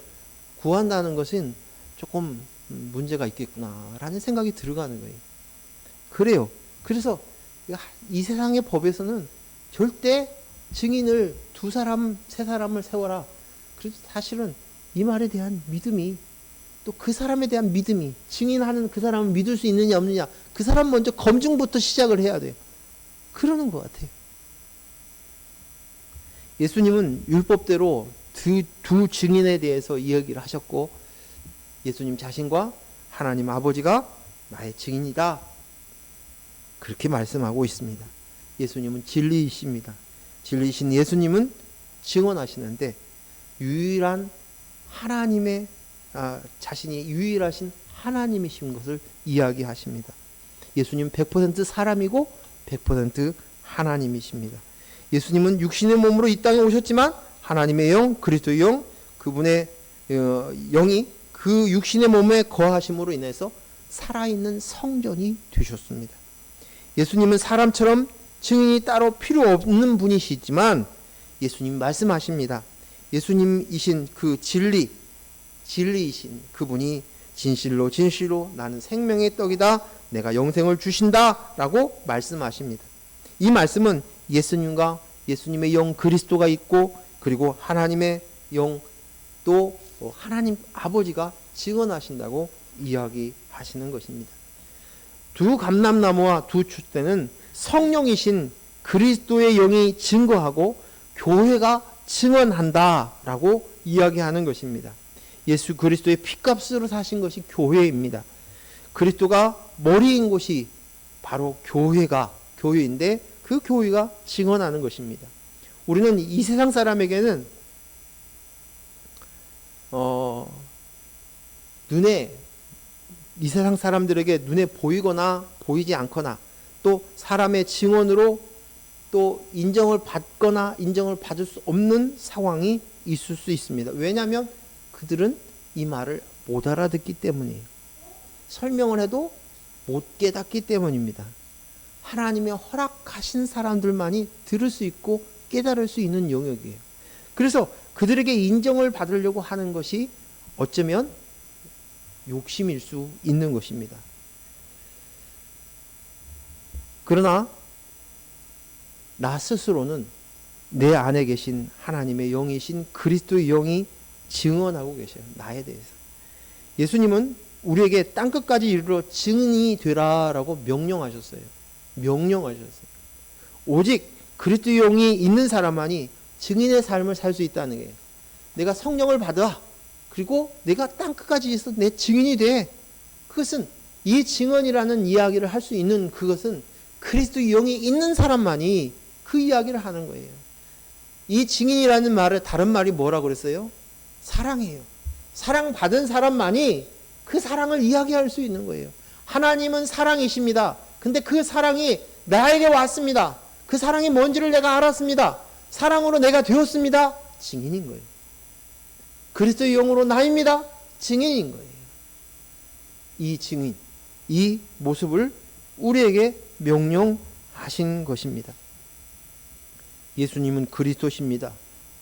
구한다는 것은 조금 문제가 있겠구나라는 생각이 들어가는 거예요. 그래요. 그래서 이 세상의 법에서는 절대 증인을 두 사람, 세 사람을 세워라. 그래서 사실은 이 말에 대한 믿음이 또 그 사람에 대한 믿음이 증인하는 그 사람을 믿을 수 있느냐 없느냐 그 사람 먼저 검증부터 시작을 해야 돼요. 그러는 것 같아요. 예수님은 율법대로 두 증인에 대해서 이야기를 하셨고 예수님 자신과 하나님 아버지가 나의 증인이다. 그렇게 말씀하고 있습니다. 예수님은 진리이십니다. 진리이신 예수님은 증언하시는데 유일한 하나님의 자신이 유일하신 하나님이신 것을 이야기하십니다. 예수님 100% 사람이고 100% 하나님이십니다. 예수님은 육신의 몸으로 이 땅에 오셨지만 하나님의 영, 그리스도의 영, 그분의 영이 그 육신의 몸에 거하심으로 인해서 살아있는 성전이 되셨습니다. 예수님은 사람처럼 증인이 따로 필요 없는 분이시지만 예수님 말씀하십니다. 예수님이신 그 진리이신 그분이 진실로 진실로 나는 생명의 떡이다. 내가 영생을 주신다. 라고 말씀하십니다. 이 말씀은 예수님과 예수님의 영 그리스도가 있고 그리고 하나님의 영 또 하나님 아버지가 증언하신다고 이야기하시는 것입니다. 두 감람나무와 두 촛대는 성령이신 그리스도의 영이 증거하고 교회가 증언한다라고 이야기하는 것입니다. 예수 그리스도의 피값으로 사신 것이 교회입니다. 그리스도가 머리인 곳이 바로 교회인데 그 교회가 증언하는 것입니다. 우리는 이 세상 사람에게는 이 세상 사람들에게 눈에 보이거나 보이지 않거나 또 사람의 증언으로 또 인정을 받거나 인정을 받을 수 없는 상황이 있을 수 있습니다. 왜냐하면 그들은 이 말을 못 알아듣기 때문이에요. 설명을 해도 못 깨닫기 때문입니다. 하나님의 허락하신 사람들만이 들을 수 있고 깨달을 수 있는 영역이에요. 그래서 그들에게 인정을 받으려고 하는 것이 어쩌면 욕심일 수 있는 것입니다. 그러나 나 스스로는 내 안에 계신 하나님의 영이신 그리스도의 영이 증언하고 계셔요. 나에 대해서. 예수님은 우리에게 땅끝까지 이르러 증인이 되라라고 명령하셨어요. 오직 그리스도의 영이 있는 사람만이 증인의 삶을 살 수 있다는 거예요. 내가 성령을 받아. 그리고 내가 땅끝까지 있어 내 증인이 돼. 그것은 이 증언이라는 이야기를 할 수 있는 그것은 그리스도의 영이 있는 사람만이 그 이야기를 하는 거예요. 이 증인이라는 말을 다른 말이 뭐라고 그랬어요? 사랑이에요. 사랑받은 사람만이 그 사랑을 이야기할 수 있는 거예요. 하나님은 사랑이십니다. 근데 그 사랑이 나에게 왔습니다. 그 사랑이 뭔지를 내가 알았습니다. 사랑으로 내가 되었습니다. 증인인 거예요. 그리스도의 영으로 나입니다. 증인인 거예요. 이 증인, 이 모습을 우리에게 명령하신 것입니다. 예수님은 그리스도십니다.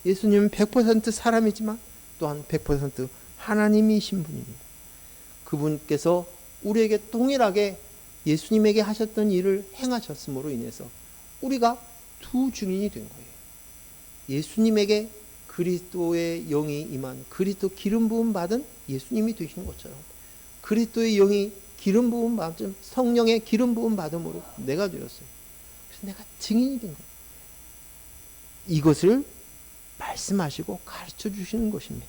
예수님은 100% 사람이지만 또한 100% 하나님이신 분입니다. 그분께서 우리에게 동일하게 예수님에게 하셨던 일을 행하셨음으로 인해서 우리가 두 증인이 된 거예요. 예수님에게 그리스도의 영이 임한, 그리스도 기름 부음 받은 예수님이 되신 것처럼 그리스도의 영이 기름 부음 받은, 성령의 기름 부음 받음으로 내가 되었어요. 그래서 내가 증인이 된 거예요. 이것을 말씀하시고 가르쳐 주시는 것입니다.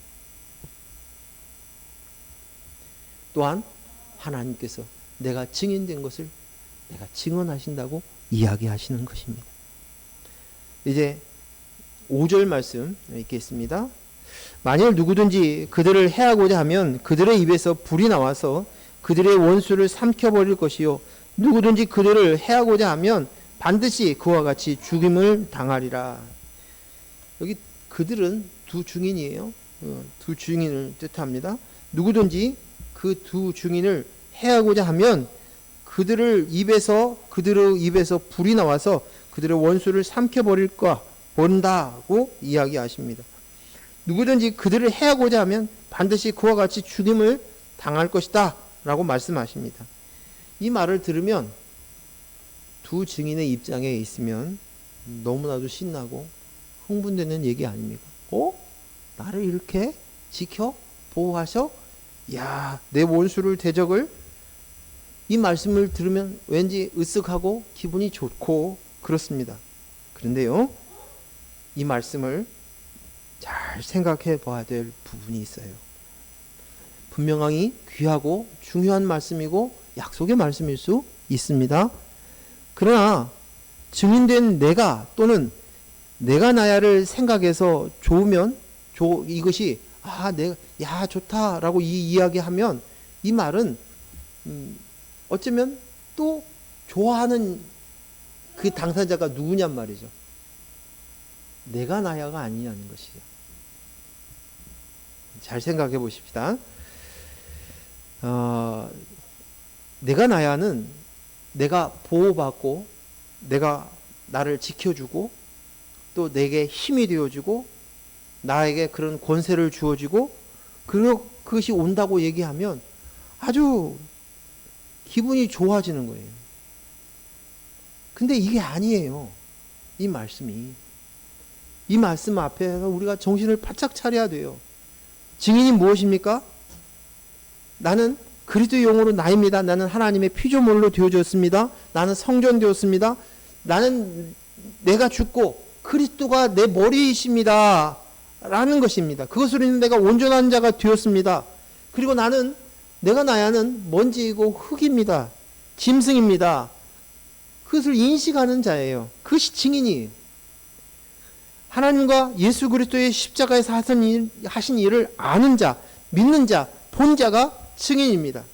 또한 하나님께서 내가 증인된 것을 내가 증언하신다고 이야기하시는 것입니다. 이제 5절 말씀 읽겠습니다. 만일 누구든지 그들을 해하고자 하면 그들의 입에서 불이 나와서 그들의 원수를 삼켜버릴 것이요 누구든지 그들을 해하고자 하면 반드시 그와 같이 죽임을 당하리라. 여기 그들은 두 증인이에요. 두 증인을 뜻합니다. 누구든지 그 두 증인을 해하고자 하면 그들의 입에서 불이 나와서 그들의 원수를 삼켜버릴까 본다고 이야기하십니다. 누구든지 그들을 해하고자 하면 반드시 그와 같이 죽임을 당할 것이다 라고 말씀하십니다. 이 말을 들으면 두 증인의 입장에 있으면 너무나도 신나고 흥분되는 얘기 아닙니까? 나를 이렇게 지켜 보호하셔? 야, 내 원수를 대적을? 이 말씀을 들으면 왠지 으쓱하고 기분이 좋고 그렇습니다. 그런데요, 이 말씀을 잘 생각해 봐야 될 부분이 있어요. 분명히 귀하고 중요한 말씀이고 약속의 말씀일 수 있습니다. 그러나 증인된 내가 또는 내가 나야를 생각해서 좋으면 이것이 내가 좋다라고 이야기하면 이 말은 어쩌면 또 좋아하는 그 당사자가 누구냔 말이죠. 내가 나야가 아니냐는 것이죠. 잘 생각해 보십시다. 내가 나야는 내가 보호받고 내가 나를 지켜주고 또 내게 힘이 되어주고 나에게 그런 권세를 주어지고 그것이 온다고 얘기하면 아주 기분이 좋아지는 거예요. 근데 이게 아니에요. 이 말씀이. 이 말씀 앞에서 우리가 정신을 바짝 차려야 돼요. 증인이 무엇입니까? 나는 그리스도의 영으로 나입니다. 나는 하나님의 피조물로 되어졌습니다. 나는 성전되었습니다. 나는 내가 죽고 그리스도가 내 머리이십니다. 라는 것입니다. 그것으로 인해 내가 온전한 자가 되었습니다. 그리고 내가 나야는 먼지이고 흙입니다. 짐승입니다. 그것을 인식하는 자예요. 그것이 증인이에요. 하나님과 예수 그리스도의 십자가에서 하신 일을 아는 자, 믿는 자, 본 자가 증인입니다.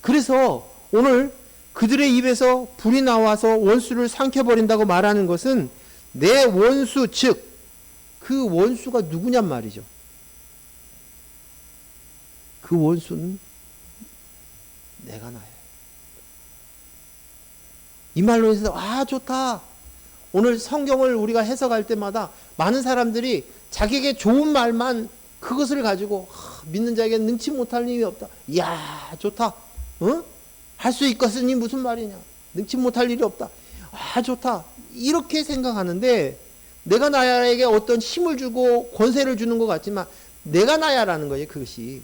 그래서 오늘 그들의 입에서 불이 나와서 원수를 삼켜버린다고 말하는 것은 내 원수, 즉 그 원수가 누구냔 말이죠. 그 원수는 내가 나예요. 이 말로 해서 좋다. 오늘 성경을 우리가 해석할 때마다 많은 사람들이 자기에게 좋은 말만 그것을 가지고 믿는 자에게 능치 못할 일이 없다. 이야, 좋다. 할 수 있겠으니 무슨 말이냐. 능치 못할 일이 없다. 좋다. 이렇게 생각하는데 내가 나야에게 어떤 힘을 주고 권세를 주는 것 같지만 내가 나야라는 거예요. 그것이.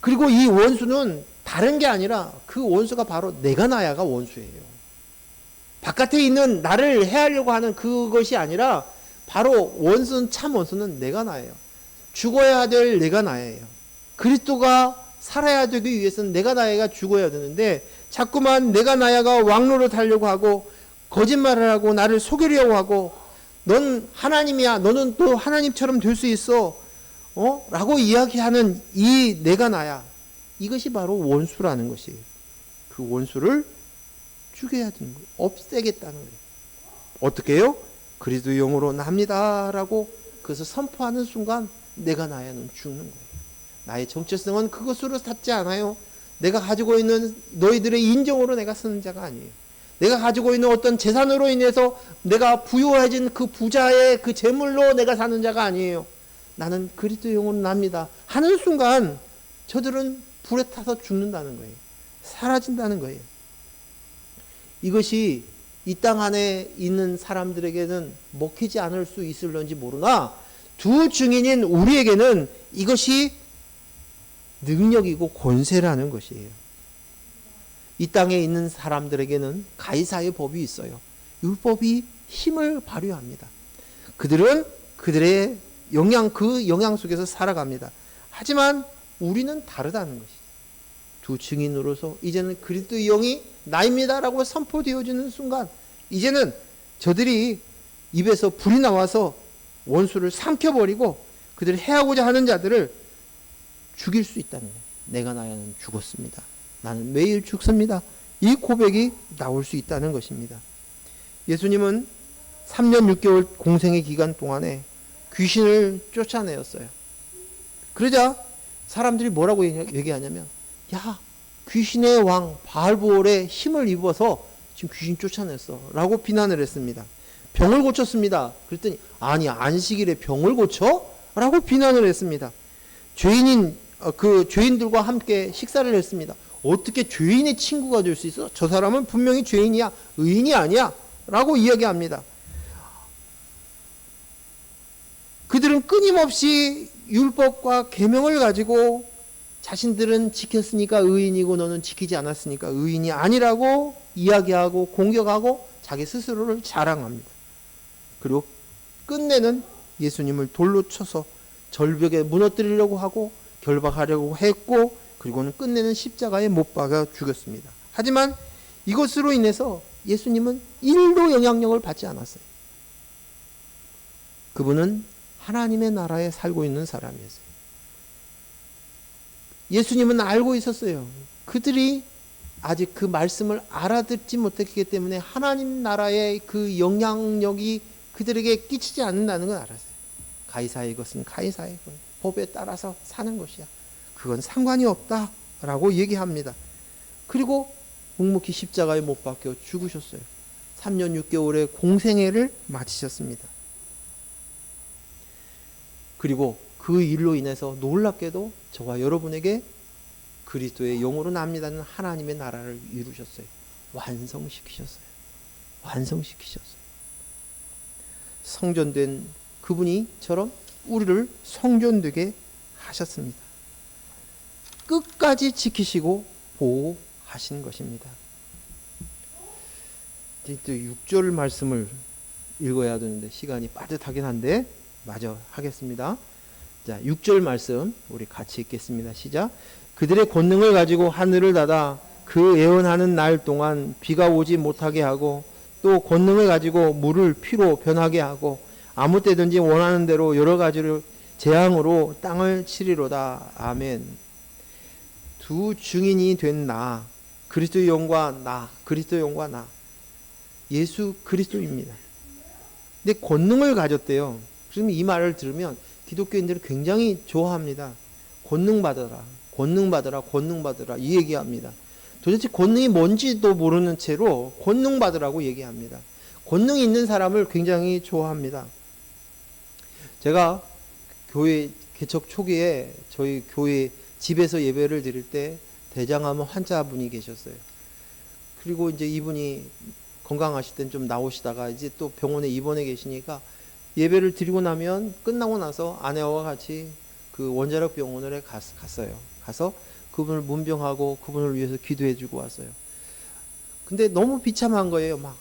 그리고 이 원수는 다른 게 아니라 그 원수가 바로 내가 나야가 원수예요. 바깥에 있는 나를 해하려고 하는 그것이 아니라 바로 원수는 참 원수는 내가 나예요. 죽어야 될 내가 나예요. 그리스도가 살아야 되기 위해서는 내가 나야가 죽어야 되는데 자꾸만 내가 나야가 왕로로 달려고 하고 거짓말을 하고 나를 속이려고 하고 넌 하나님이야. 너는 또 하나님처럼 될 수 있어. 라고 이야기하는 이 내가 나야. 이것이 바로 원수라는 것이에요. 그 원수를 죽여야 되는 거예요. 없애겠다는 거예요. 어떻게 해요? 그리스도의 영으로 납니다라고 그것을 선포하는 순간 내가 나야는 죽는 거예요. 나의 정체성은 그것으로 닿지 않아요. 내가 가지고 있는 너희들의 인정으로 내가 쓰는 자가 아니에요. 내가 가지고 있는 어떤 재산으로 인해서 내가 부유해진 그 부자의 그 재물로 내가 사는 자가 아니에요. 나는 그리스도의 영으로 납니다 하는 순간 저들은 불에 타서 죽는다는 거예요. 사라진다는 거예요. 이것이 이 땅 안에 있는 사람들에게는 먹히지 않을 수 있을런지 모르나 두 증인인 우리에게는 이것이 능력이고 권세라는 것이에요. 이 땅에 있는 사람들에게는 가이사의 법이 있어요. 율법이 힘을 발휘합니다. 그들은 그들의 그 영향 속에서 살아갑니다. 하지만 우리는 다르다는 것이죠. 두 증인으로서 이제는 그리스도의 영이 나입니다라고 선포되어지는 순간 이제는 저들이 입에서 불이 나와서 원수를 삼켜버리고 그들을 해하고자 하는 자들을 죽일 수 있다는 거예요. 내가 나야는 죽었습니다. 나는 매일 죽습니다. 이 고백이 나올 수 있다는 것입니다. 예수님은 3년 6개월 공생의 기간 동안에 귀신을 쫓아내었어요. 그러자 사람들이 뭐라고 얘기하냐면 야, 귀신의 왕 바알보올의 힘을 입어서 지금 귀신 쫓아냈어 라고 비난을 했습니다. 병을 고쳤습니다. 그랬더니 아니 안식일에 병을 고쳐? 라고 비난을 했습니다. 죄인들과 함께 식사를 했습니다. 어떻게 죄인의 친구가 될 수 있어? 저 사람은 분명히 죄인이야. 의인이 아니야. 라고 이야기합니다. 그들은 끊임없이 율법과 계명을 가지고 자신들은 지켰으니까 의인이고 너는 지키지 않았으니까 의인이 아니라고 이야기하고 공격하고 자기 스스로를 자랑합니다. 그리고 끝내는 예수님을 돌로 쳐서 절벽에 무너뜨리려고 하고 결박하려고 했고 그리고는 끝내는 십자가에 못 박아 죽였습니다. 하지만 이것으로 인해서 예수님은 1도 영향력을 받지 않았어요. 그분은 하나님의 나라에 살고 있는 사람이었어요. 예수님은 알고 있었어요. 그들이 아직 그 말씀을 알아듣지 못했기 때문에 하나님 나라의 그 영향력이 그들에게 끼치지 않는다는 걸 알았어요. 가이사의 것은 가이사의 것, 법에 따라서 사는 것이야. 그건 상관이 없다라고 얘기합니다. 그리고 묵묵히 십자가에 못 박혀 죽으셨어요. 3년 6개월의 공생애를 마치셨습니다. 그리고 그 일로 인해서 놀랍게도 저와 여러분에게 그리스도의 영으로 납니다는 하나님의 나라를 이루셨어요. 완성시키셨어요. 성전된 그분이처럼 우리를 성전되게 하셨습니다. 끝까지 지키시고 보호하신 것입니다. 이제 또 6절 말씀을 읽어야 되는데 시간이 빠듯하긴 한데 마저 하겠습니다. 자, 6절 말씀 우리 같이 읽겠습니다. 시작. 그들의 권능을 가지고 하늘을 닫아 그 예언하는 날 동안 비가 오지 못하게 하고 또 권능을 가지고 물을 피로 변하게 하고 아무 때든지 원하는 대로 여러 가지를 재앙으로 땅을 치리로다. 아멘. 두 증인이 된 나, 그리스도의 영과 나, 예수 그리스도입니다. 근데 권능을 가졌대요. 그러면 이 말을 들으면 기독교인들은 굉장히 좋아합니다. 권능 받아라 이 얘기합니다. 도대체 권능이 뭔지도 모르는 채로 권능 받으라고 얘기합니다. 권능이 있는 사람을 굉장히 좋아합니다. 제가 교회 개척 초기에 저희 교회 집에서 예배를 드릴 때 대장암 환자분이 계셨어요. 그리고 이제 이분이 건강하실 땐 좀 나오시다가 이제 또 병원에 입원해 계시니까 예배를 드리고 나면 끝나고 나서 아내와 같이 그 원자력 병원에 갔어요. 가서 그분을 문병하고 그분을 위해서 기도해 주고 왔어요. 근데 너무 비참한 거예요. 막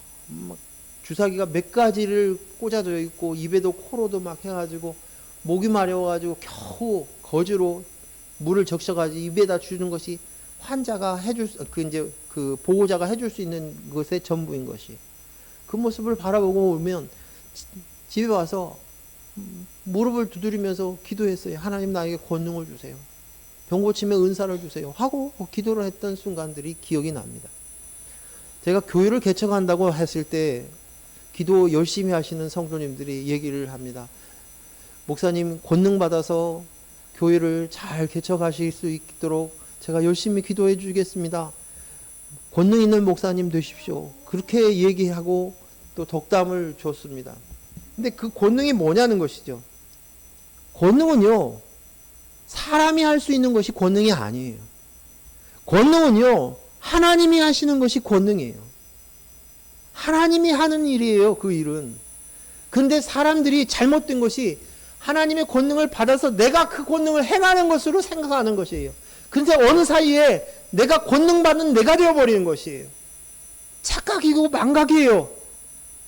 주사기가 몇 가지를 꽂아져 있고 입에도 코로도 막 해가지고 목이 마려워가지고 겨우 거즈로 물을 적셔가지고 입에다 주는 것이 환자가 해줄 그 보호자가 해줄 수 있는 것의 전부인 것이. 그 모습을 바라보고 오면 집에 와서 무릎을 두드리면서 기도했어요. 하나님 나에게 권능을 주세요. 병고침에 은사를 주세요. 하고 기도를 했던 순간들이 기억이 납니다. 제가 교회를 개척한다고 했을 때 기도 열심히 하시는 성도님들이 얘기를 합니다. 목사님 권능 받아서 교회를 잘 개척하실 수 있도록 제가 열심히 기도해 주겠습니다. 권능 있는 목사님 되십시오. 그렇게 얘기하고 또 덕담을 줬습니다. 근데 그 권능이 뭐냐는 것이죠. 권능은요, 사람이 할 수 있는 것이 권능이 아니에요. 권능은요, 하나님이 하시는 것이 권능이에요. 하나님이 하는 일이에요, 그 일은. 근데 사람들이 잘못된 것이 하나님의 권능을 받아서 내가 그 권능을 행하는 것으로 생각하는 것이에요. 근데 어느 사이에 내가 권능 받는 내가 되어버리는 것이에요. 착각이고 망각이에요.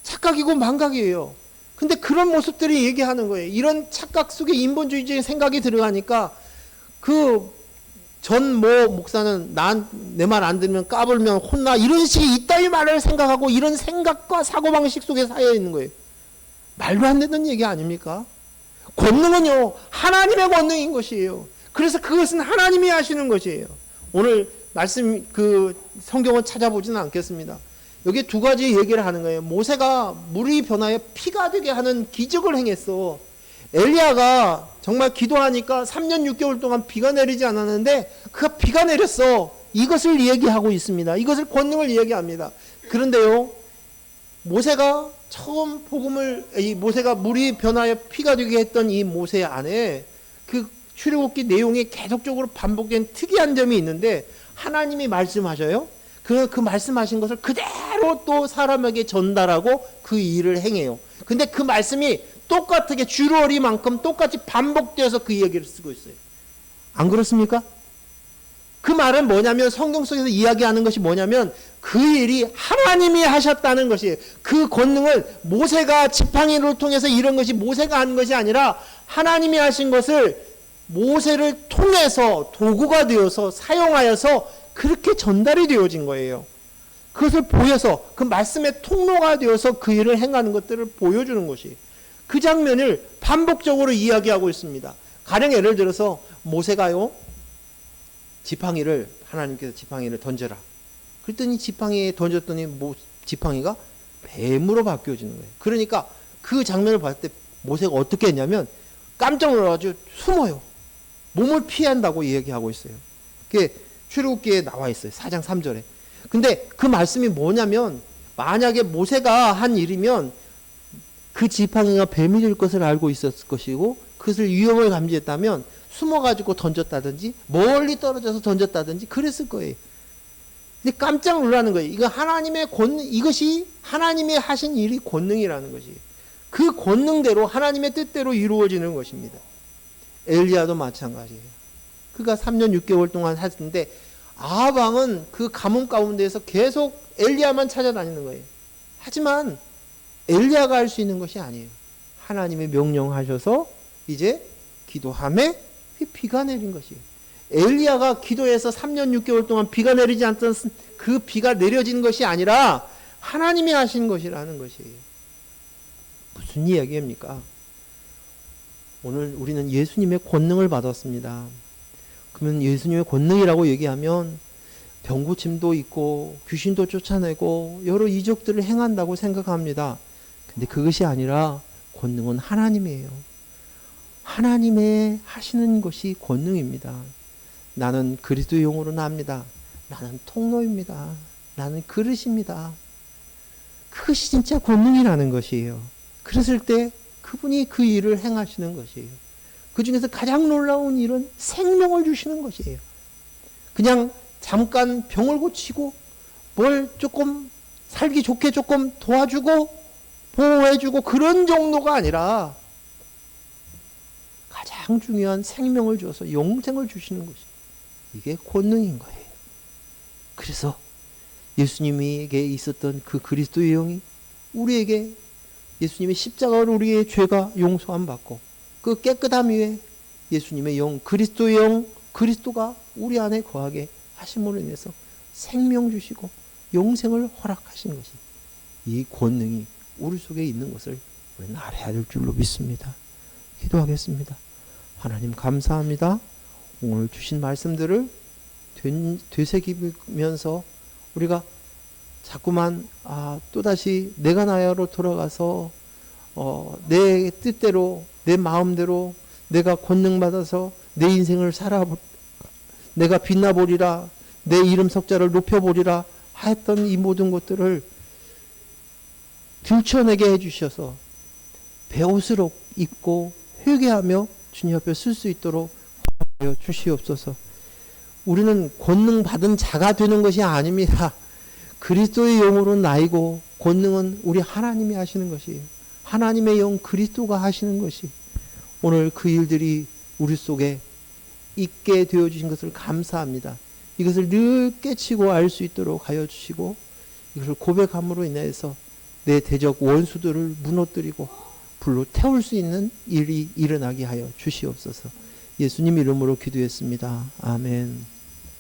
착각이고 망각이에요. 근데 그런 모습들이 얘기하는 거예요. 이런 착각 속에 인본주의적인 생각이 들어가니까 그 전 목사는 내 말 안 들으면 까불면 혼나, 이런 식의 이따위 말을 생각하고 이런 생각과 사고방식 속에 쌓여 있는 거예요. 말도 안 되는 얘기 아닙니까? 권능은요, 하나님의 권능인 것이에요. 그래서 그것은 하나님이 하시는 것이에요. 오늘 말씀 성경은 찾아보지는 않겠습니다. 여기 두 가지 얘기를 하는 거예요. 모세가 물이 변하여 피가 되게 하는 기적을 행했어. 엘리야가 정말 기도하니까 3년 6개월 동안 비가 내리지 않았는데 그 비가 내렸어. 이것을 얘기하고 있습니다. 이것을 권능을 얘기합니다. 그런데요, 모세가 처음 모세가 물이 변하여 피가 되게 했던 이 모세 안에 그 출애굽기 내용이 계속적으로 반복된 특이한 점이 있는데, 하나님이 말씀하셔요. 그 말씀하신 것을 그대로 또 사람에게 전달하고 그 일을 행해요. 근데 그 말씀이 똑같게 주러리만큼 똑같이 반복되어서 그 얘기를 쓰고 있어요. 안 그렇습니까? 그 말은 뭐냐면, 성경 속에서 이야기하는 것이 뭐냐면 그 일이 하나님이 하셨다는 것이에요. 그 권능을 모세가 지팡이를 통해서 이런 것이 모세가 한 것이 아니라 하나님이 하신 것을 모세를 통해서 도구가 되어서 사용하여서 그렇게 전달이 되어진 거예요. 그것을 보여서 그 말씀의 통로가 되어서 그 일을 행하는 것들을 보여주는 것이, 그 장면을 반복적으로 이야기하고 있습니다. 가령 예를 들어서 모세가요, 하나님께서 지팡이를 던져라. 그랬더니 지팡이에 던졌더니 지팡이가 뱀으로 바뀌어지는 거예요. 그러니까 그 장면을 봤을 때 모세가 어떻게 했냐면 깜짝 놀라가지고 숨어요. 몸을 피한다고 이야기하고 있어요. 그게 출애굽기에 나와 있어요. 4장 3절에. 근데 그 말씀이 뭐냐면, 만약에 모세가 한 일이면 그 지팡이가 뱀이 될 것을 알고 있었을 것이고, 그것을 위험을 감지했다면 숨어가지고 던졌다든지 멀리 떨어져서 던졌다든지 그랬을 거예요. 근데 깜짝 놀라는 거예요. 이거 하나님의 이것이 하나님의 하신 일이 권능이라는 것이에요. 그 권능대로 하나님의 뜻대로 이루어지는 것입니다. 엘리야도 마찬가지예요. 그가 3년 6개월 동안 살았는데 아합 왕은 그 가뭄 가운데에서 계속 엘리야만 찾아다니는 거예요. 하지만 엘리야가 할 수 있는 것이 아니에요. 하나님이 명령하셔서 이제 기도함에 비가 내린 것이에요. 엘리야가 기도해서 3년 6개월 동안 비가 내리지 않던 그 비가 내려진 것이 아니라 하나님이 하신 것이라는 것이에요. 무슨 이야기입니까? 오늘 우리는 예수님의 권능을 받았습니다. 그러면 예수님의 권능이라고 얘기하면 병고침도 있고 귀신도 쫓아내고 여러 이적들을 행한다고 생각합니다. 근데 그것이 아니라 권능은 하나님이에요. 하나님의 하시는 것이 권능입니다. 나는 그리스도의 영으로 납니다. 나는 통로입니다. 나는 그릇입니다. 그것이 진짜 권능이라는 것이에요. 그랬을 때 그분이 그 일을 행하시는 것이에요. 그 중에서 가장 놀라운 일은 생명을 주시는 것이에요. 그냥 잠깐 병을 고치고 뭘 조금 살기 좋게 조금 도와주고 보호해주고 그런 정도가 아니라 가장 중요한 생명을 주어서 영생을 주시는 것이, 이게 권능인 거예요. 그래서 예수님에게 있었던 그 그리스도의 영이 우리에게, 예수님의 십자가로 우리의 죄가 용서함 받고 그 깨끗함 위에 예수님의 영, 그리스도의 영, 그리스도가 우리 안에 거하게 하심으로 인해서 생명 주시고 영생을 허락하신 것이, 이 권능이 우리 속에 있는 것을 우리는 알아야 될 줄로 믿습니다. 기도하겠습니다. 하나님 감사합니다. 오늘 주신 말씀들을 되새기면서 우리가 자꾸만 또다시 내가 나야로 돌아가서 내 뜻대로 내 마음대로 내가 권능받아서 내 인생을 내가 빛나보리라, 내 이름 석자를 높여보리라 했던 이 모든 것들을 들춰내게 해주셔서 베옷을 입고 회개하며 주님 앞에 쓸 수 있도록 하여 주시옵소서. 우리는 권능 받은 자가 되는 것이 아닙니다. 그리스도의 영으로 나이고 권능은 우리 하나님이 하시는 것이에요. 하나님의 영 그리스도가 하시는 것이 오늘 그 일들이 우리 속에 있게 되어주신 것을 감사합니다. 이것을 늘 깨치고 알 수 있도록 하여 주시고 이것을 고백함으로 인해서 내 대적 원수들을 무너뜨리고 불로 태울 수 있는 일이 일어나게 하여 주시옵소서. 예수님 이름으로 기도했습니다. 아멘.